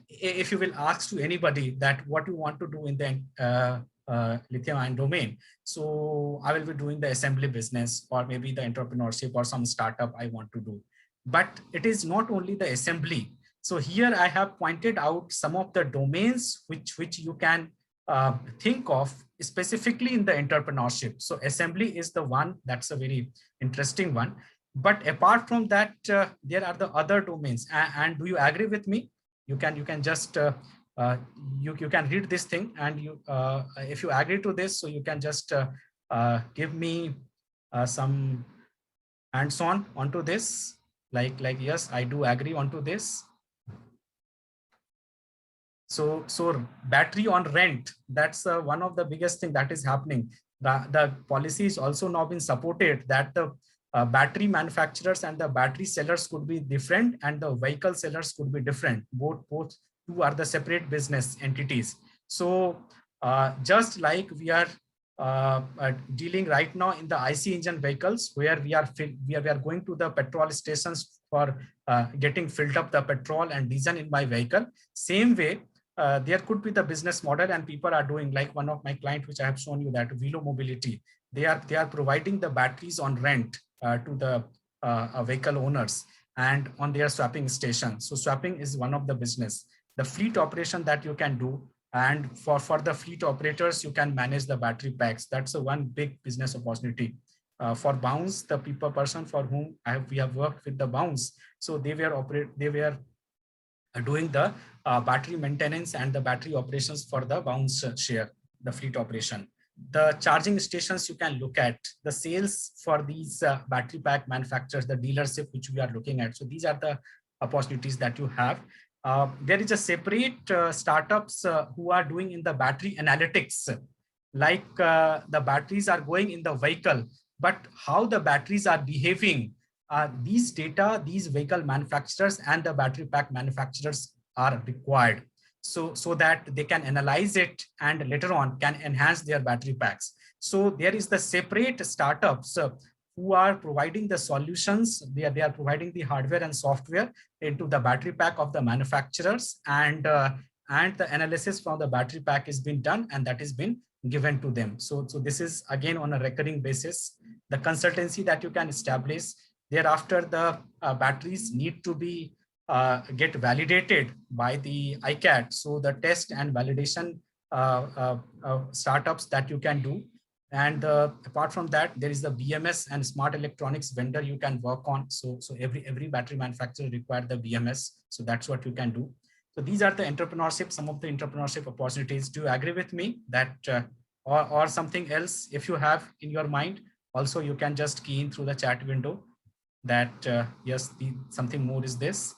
if you will ask to anybody that what you want to do in the lithium ion domain, so I will be doing the assembly business, or maybe the entrepreneurship or some startup I want to do. But it is not only the assembly. So here I have pointed out some of the domains which you can think of specifically in the entrepreneurship. So assembly is the one that's a very interesting one. But apart from that, there are the other domains. And do you agree with me? You can just you can read this thing, and you if you agree to this, so you can just give me some hands-on onto this. Like yes, I do agree onto this. So battery on rent, that's one of the biggest thing that is happening. The policy is also now been supported that the battery manufacturers and the battery sellers could be different, and the vehicle sellers could be different. Both two are the separate business entities. So just like we are dealing right now in the IC engine vehicles, where we are going to the petrol stations for getting filled up the petrol and diesel in my vehicle. Same way, there could be the business model, and people are doing, like one of my clients, which I have shown you, that Velo Mobility. They are providing the batteries on rent to the vehicle owners and on their swapping station. So swapping is one of the business. The fleet operation that you can do, and for the fleet operators, you can manage the battery packs. That's a one big business opportunity. For Bounce, the person for whom we have worked with the Bounce, so they were doing the battery maintenance and the battery operations for the Bounce share, the fleet operation. The charging stations you can look at, the sales for these battery pack manufacturers, the dealership which we are looking at. So these are the opportunities that you have. There is a separate startups who are doing in the battery analytics, like the batteries are going in the vehicle, but how the batteries are behaving, these data, these vehicle manufacturers and the battery pack manufacturers are required, so that they can analyze it and later on can enhance their battery packs. So there is the separate startups who are providing the solutions. They are providing the hardware and software into the battery pack of the manufacturers, and the analysis from the battery pack is being done, and that is been given to them. So this is again on a recurring basis. The consultancy that you can establish. Thereafter, the batteries need to be get validated by the ICAT. So the test and validation startups that you can do. And apart from that, there is the BMS and smart electronics vendor you can work on. So every battery manufacturer require the BMS. So that's what you can do. So these are the entrepreneurship, some of the entrepreneurship opportunities. Do you agree with me that, or something else, if you have in your mind, also you can just key in through the chat window that yes, something more is this.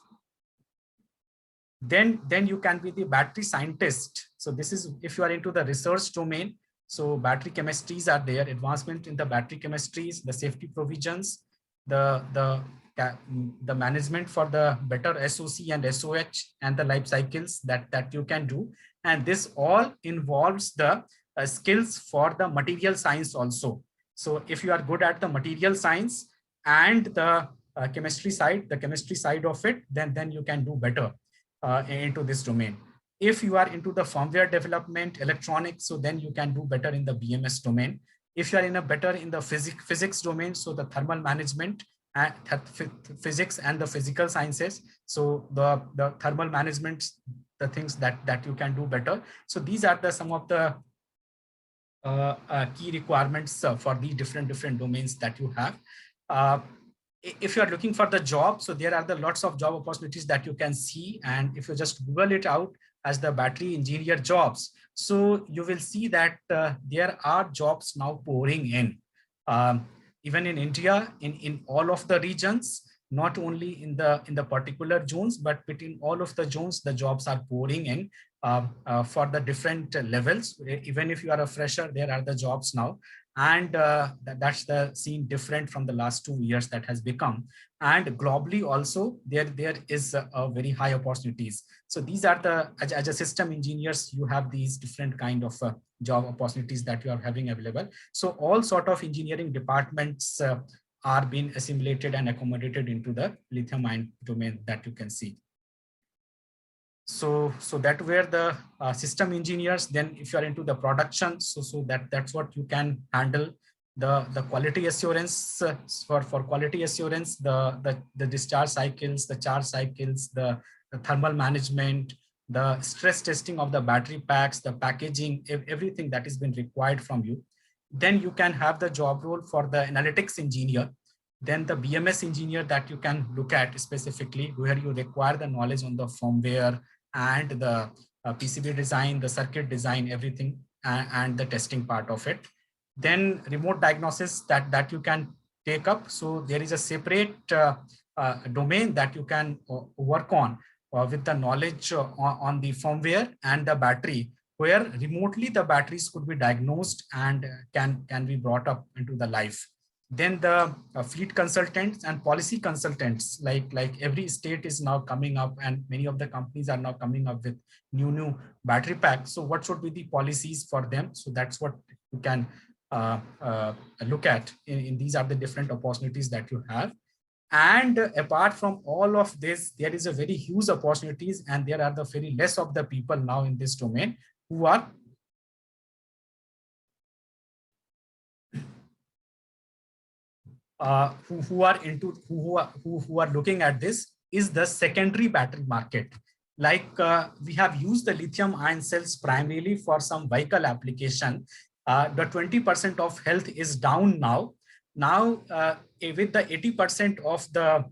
Then you can be the battery scientist. So this is if you are into the research domain. So battery chemistries are there, advancement in the battery chemistries, the safety provisions, the management for the better SOC and SOH and the life cycles that you can do. And this all involves the skills for the material science also. So if you are good at the material science and the chemistry side, the chemistry side of it, then you can do better into this domain. If you are into the firmware development, electronics, so then you can do better in the BMS domain. If you are in a better in the physics domain, so the thermal management and physics and the physical sciences, so the thermal management, the things that you can do better. So these are the some of the key requirements for the different domains that you have. if you are looking for the job, so there are the lots of job opportunities that you can see. And if you just Google it out as the battery engineer jobs, so you will see that there are jobs now pouring in. Um, Even in India, in all of the regions, not only in the particular zones, but between all of the zones, the jobs are pouring in for the different levels. Even if you are a fresher, there are the jobs now. And that's the scene different from the last 2 years that has become. And globally also, there is a very high opportunities. So these are the, as a system engineers, you have these different kind of job opportunities that you are having available. So all sort of engineering departments are being assimilated and accommodated into the lithium ion domain that you can see. So that where the system engineers, then if you are into the production, so that's what you can handle. The quality assurance, for quality assurance, the discharge cycles, the charge cycles, the thermal management, the stress testing of the battery packs, the packaging, everything that is been required from you. Then you can have the job role for the analytics engineer, then the BMS engineer that you can look at specifically, where you require the knowledge on the firmware and the PCB design, the circuit design, everything, and the testing part of it. Then remote diagnosis that you can take up. So there is a separate domain that you can work on with the knowledge on the firmware and the battery, where remotely the batteries could be diagnosed and can be brought up into the life. Then the fleet consultants and policy consultants, like every state is now coming up, and many of the companies are now coming up with new battery packs. So what should be the policies for them? So that's what you can look at. In these are the different opportunities that you have. And apart from all of this, there is a very huge opportunities, and there are the very less of the people now in this domain who are who are into who are looking at this is the secondary battery market. Like we have used the lithium ion cells primarily for some vehicle application. The 20% of health is down now. Now with the 80% of the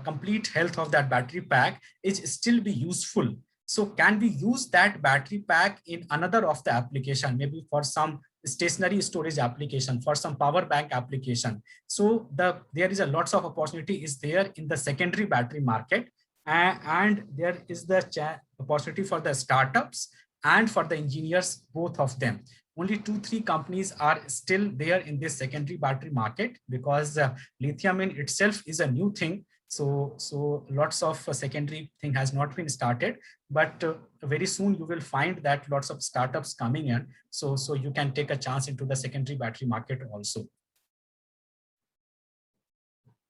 complete health of that battery pack is still be useful. So can we use that battery pack in another of the application, maybe for some stationary storage application, for some power bank application? So there is a lots of opportunity is there in the secondary battery market, and there is the opportunity for the startups and for the engineers, both of them. Only 2-3 companies are still there in this secondary battery market, because lithium in itself is a new thing. So lots of secondary thing has not been started, but very soon you will find that lots of startups coming in. So you can take a chance into the secondary battery market also.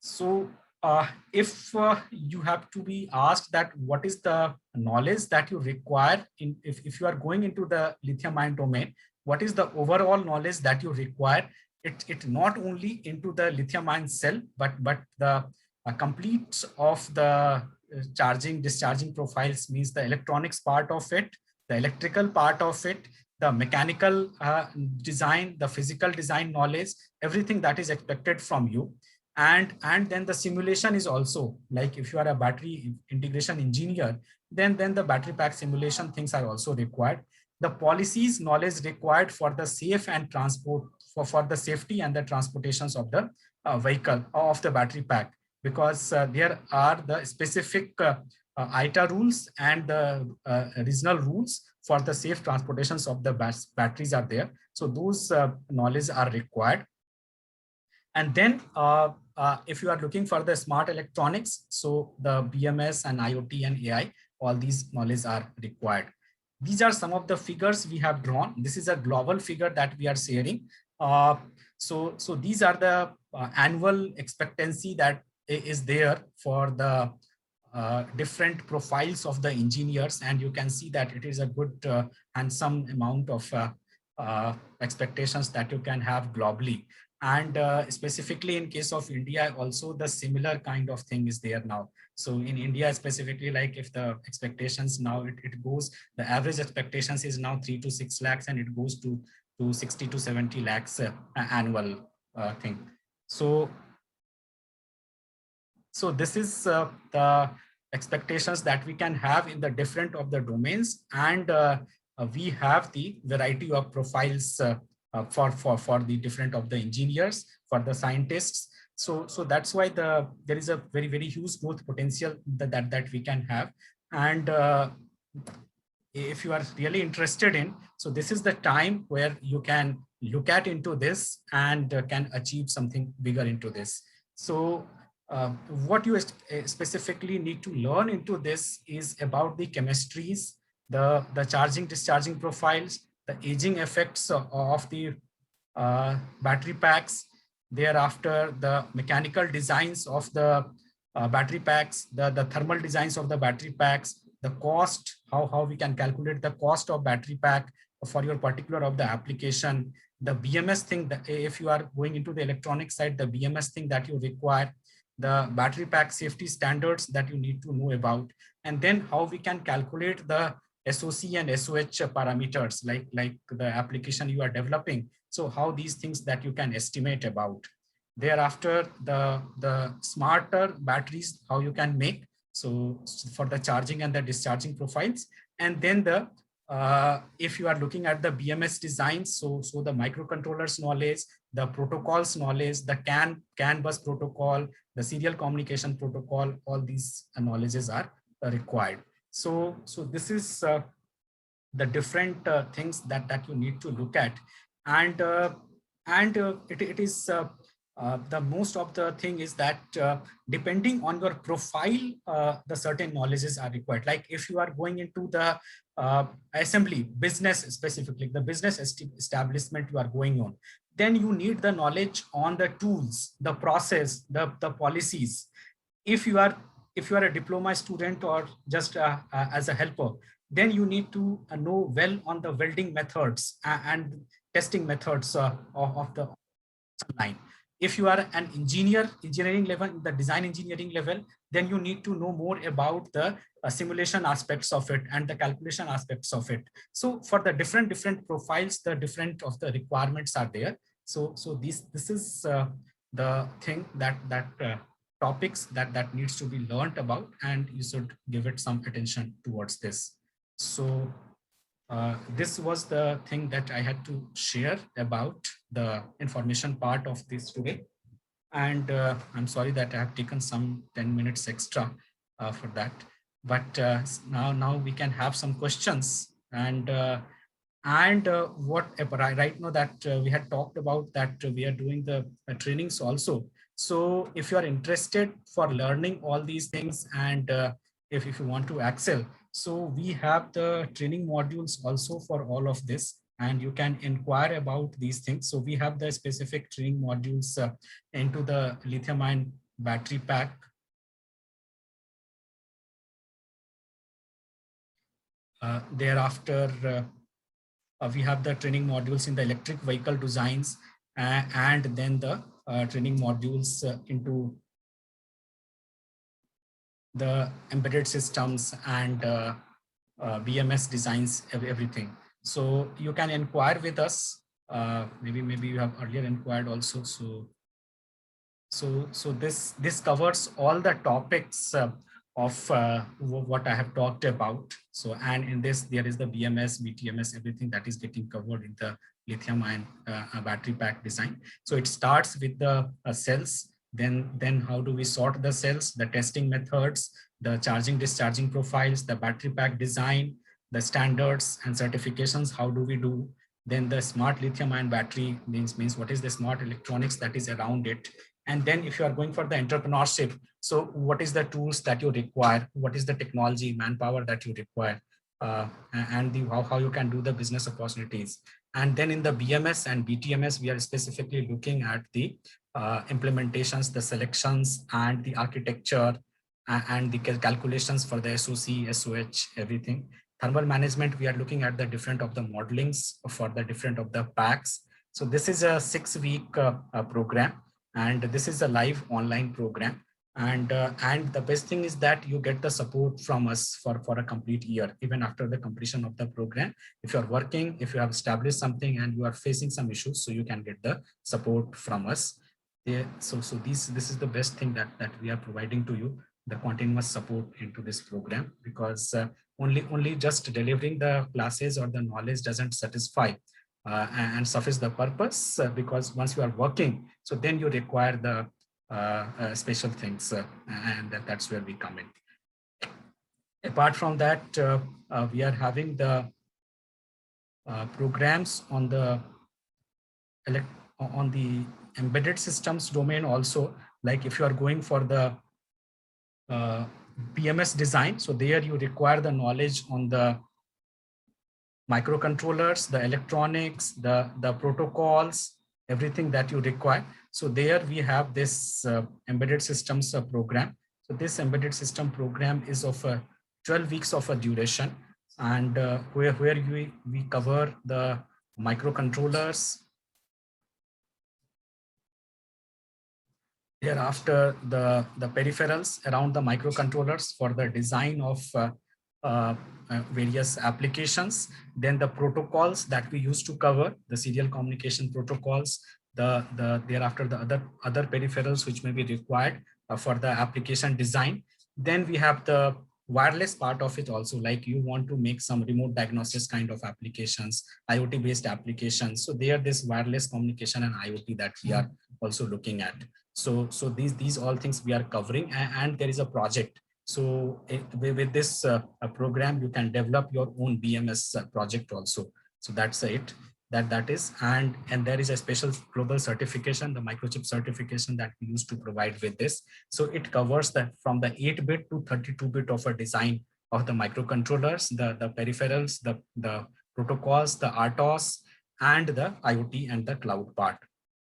So if you have to be asked that what is the knowledge that you require if you are going into the lithium ion domain, what is the overall knowledge that you require? It not only into the lithium ion cell, but the complete of the charging discharging profiles, means the electronics part of it, the electrical part of it, the mechanical design, the physical design knowledge, everything that is expected from you. And then the simulation is also, like if you are a battery integration engineer, then the battery pack simulation things are also required. The policies knowledge required for the safe and transport, for the safety and the transportations of the vehicle of the battery pack, because there are the specific ITA rules and the regional rules for the safe transportations of the batteries are there. So those knowledge are required. And then if you are looking for the smart electronics, so the BMS and IoT and AI, all these knowledge are required. These are some of the figures we have drawn. This is a global figure that we are sharing. So these are the annual expectancy that is there for the different profiles of the engineers, and you can see that it is a good handsome amount of expectations that you can have globally. And specifically in case of India, also the similar kind of thing is there now. So in India specifically, like if the expectations now it goes, the average expectations is now 3 to 6 lakhs, and it goes to 60 to 70 lakhs annual thing. So So this is the expectations that we can have in the different of the domains, and we have the variety of profiles for the different of the engineers, for the scientists. So that's why there is a very huge growth potential that we can have. And if you are really interested in, so this is the time where you can look at into this and can achieve something bigger into this. So what you specifically need to learn into this is about the chemistries, the charging discharging profiles, the aging effects of the battery packs, thereafter the mechanical designs of the battery packs, the thermal designs of the battery packs, the cost, how we can calculate the cost of battery pack for your particular of the application, the BMS thing, that if you are going into the electronic side, the BMS thing that you require, the battery pack safety standards that you need to know about, and then how we can calculate the SOC and SOH parameters, like the application you are developing. So how these things that you can estimate about. Thereafter, the smarter batteries, how you can make. So for the charging and the discharging profiles, and then the if you are looking at the BMS designs, so the microcontrollers knowledge, the protocols knowledge, the CAN bus protocol, the serial communication protocol, all these knowledges are required. So this is the different things that you need to look at, and it is the most of the thing is that depending on your profile, the certain knowledges are required. Like if you are going into the assembly business, specifically the business establishment you are going on, then you need the knowledge on the tools, the process, the policies. If you are a diploma student or just as a helper, then you need to know well on the welding methods and testing methods of the line. If you are an engineering level, the design engineering level, then you need to know more about the simulation aspects of it and the calculation aspects of it. So for the different profiles, the different of the requirements are there. So this is the thing that topics that needs to be learned about, and you should give it some attention towards this. So this was the thing that I had to share about the information part of this today. And I'm sorry that I have taken some 10 minutes extra for that. But now we can have some questions. And what right now that we had talked about that we are doing the trainings also. So if you are interested for learning all these things, and if you want to excel, so we have the training modules also for all of this, and you can inquire about these things. So we have the specific training modules into the lithium-ion battery pack. Thereafter, we have the training modules in the electric vehicle designs, and then the training modules into the embedded systems and BMS designs, everything. So you can inquire with us. Maybe you have earlier inquired also. So this covers all the topics of what I have talked about. So, and in this there is the BMS, BTMS, everything that is getting covered in the lithium-ion battery pack design. So it starts with the cells. Then how do we sort the cells, the testing methods, the charging discharging profiles, the battery pack design, the standards and certifications, how do we do. Then the smart lithium-ion battery means what is the smart electronics that is around it. And then if you are going for the entrepreneurship, so what is the tools that you require, what is the technology, manpower that you require, and how you can do the business opportunities. And then in the BMS and BTMS, we are specifically looking at the implementations, the selections, and the architecture, and the calculations for the SOC, SOH, everything. Thermal management, we are looking at the different of the modelings for the different of the packs. So this is a 6-week program, and this is a live online program. And the best thing is that you get the support from us for a complete year, even after the completion of the program. If you are working, if you have established something and you are facing some issues, so you can get the support from us. So this is the best thing that we are providing to you, the continuous support into this program, because only just delivering the classes or the knowledge doesn't satisfy and suffice the purpose, because once you are working, so then you require the special things, and that's where we come in. Apart from that, we are having the programs on the embedded systems domain also. Like if you are going for the BMS design, so there you require the knowledge on the microcontrollers, the electronics, the protocols, everything that you require. So there we have this embedded systems program. So this embedded system program is of 12 weeks of a duration, and where we cover the microcontrollers. Hereafter, the peripherals around the microcontrollers for the design of various applications, then the protocols that we used to cover, the serial communication protocols, thereafter the other peripherals which may be required for the application design. Then we have the wireless part of it also, like you want to make some remote diagnosis kind of applications, IoT based applications. So there this wireless communication and IoT that we are also looking at. So these all things we are covering, and there is a project. So with this program, you can develop your own BMS project also. So that's it. That is, and there is a special global certification, the microchip certification that we used to provide with this. So it covers that from the 8-bit to 32-bit of a design of the microcontrollers, the peripherals, the protocols, the RTOS, and the IoT and the cloud part.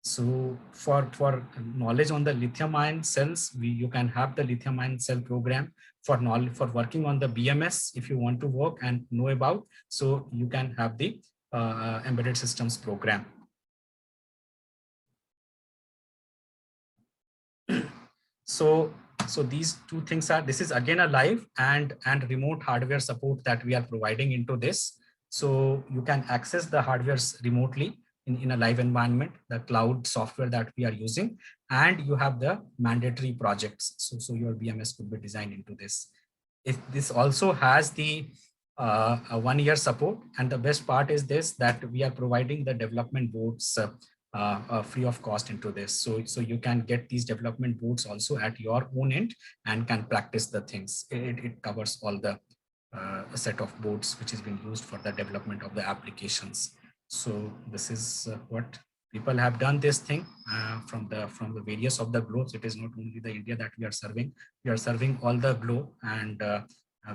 So for knowledge on the lithium ion cells, you can have the lithium ion cell program. For knowledge, for working on the BMS, if you want to work and know about, so you can have the embedded systems program. So these two things are, this is again a live and remote hardware support that we are providing into this. So you can access the hardwares remotely in a live environment, the cloud software that we are using, and you have the mandatory projects. So your BMS could be designed into this. If this also has the a 1-year support, and the best part is this, that we are providing the development boards free of cost into this. So you can get these development boards also at your own end and can practice the things. It covers all the set of boards which is being used for the development of the applications. So this is what people have done this thing from the various of the globes. It is not only the India that we are serving. We are serving all the globe, and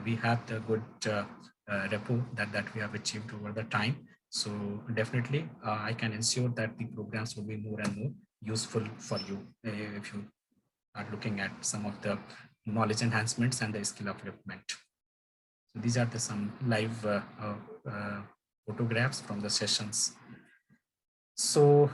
we have the good repo that we have achieved over the time. So definitely, I can ensure that the programs will be more and more useful for you if you are looking at some of the knowledge enhancements and the skill upliftment. So these are some live photographs from the sessions. So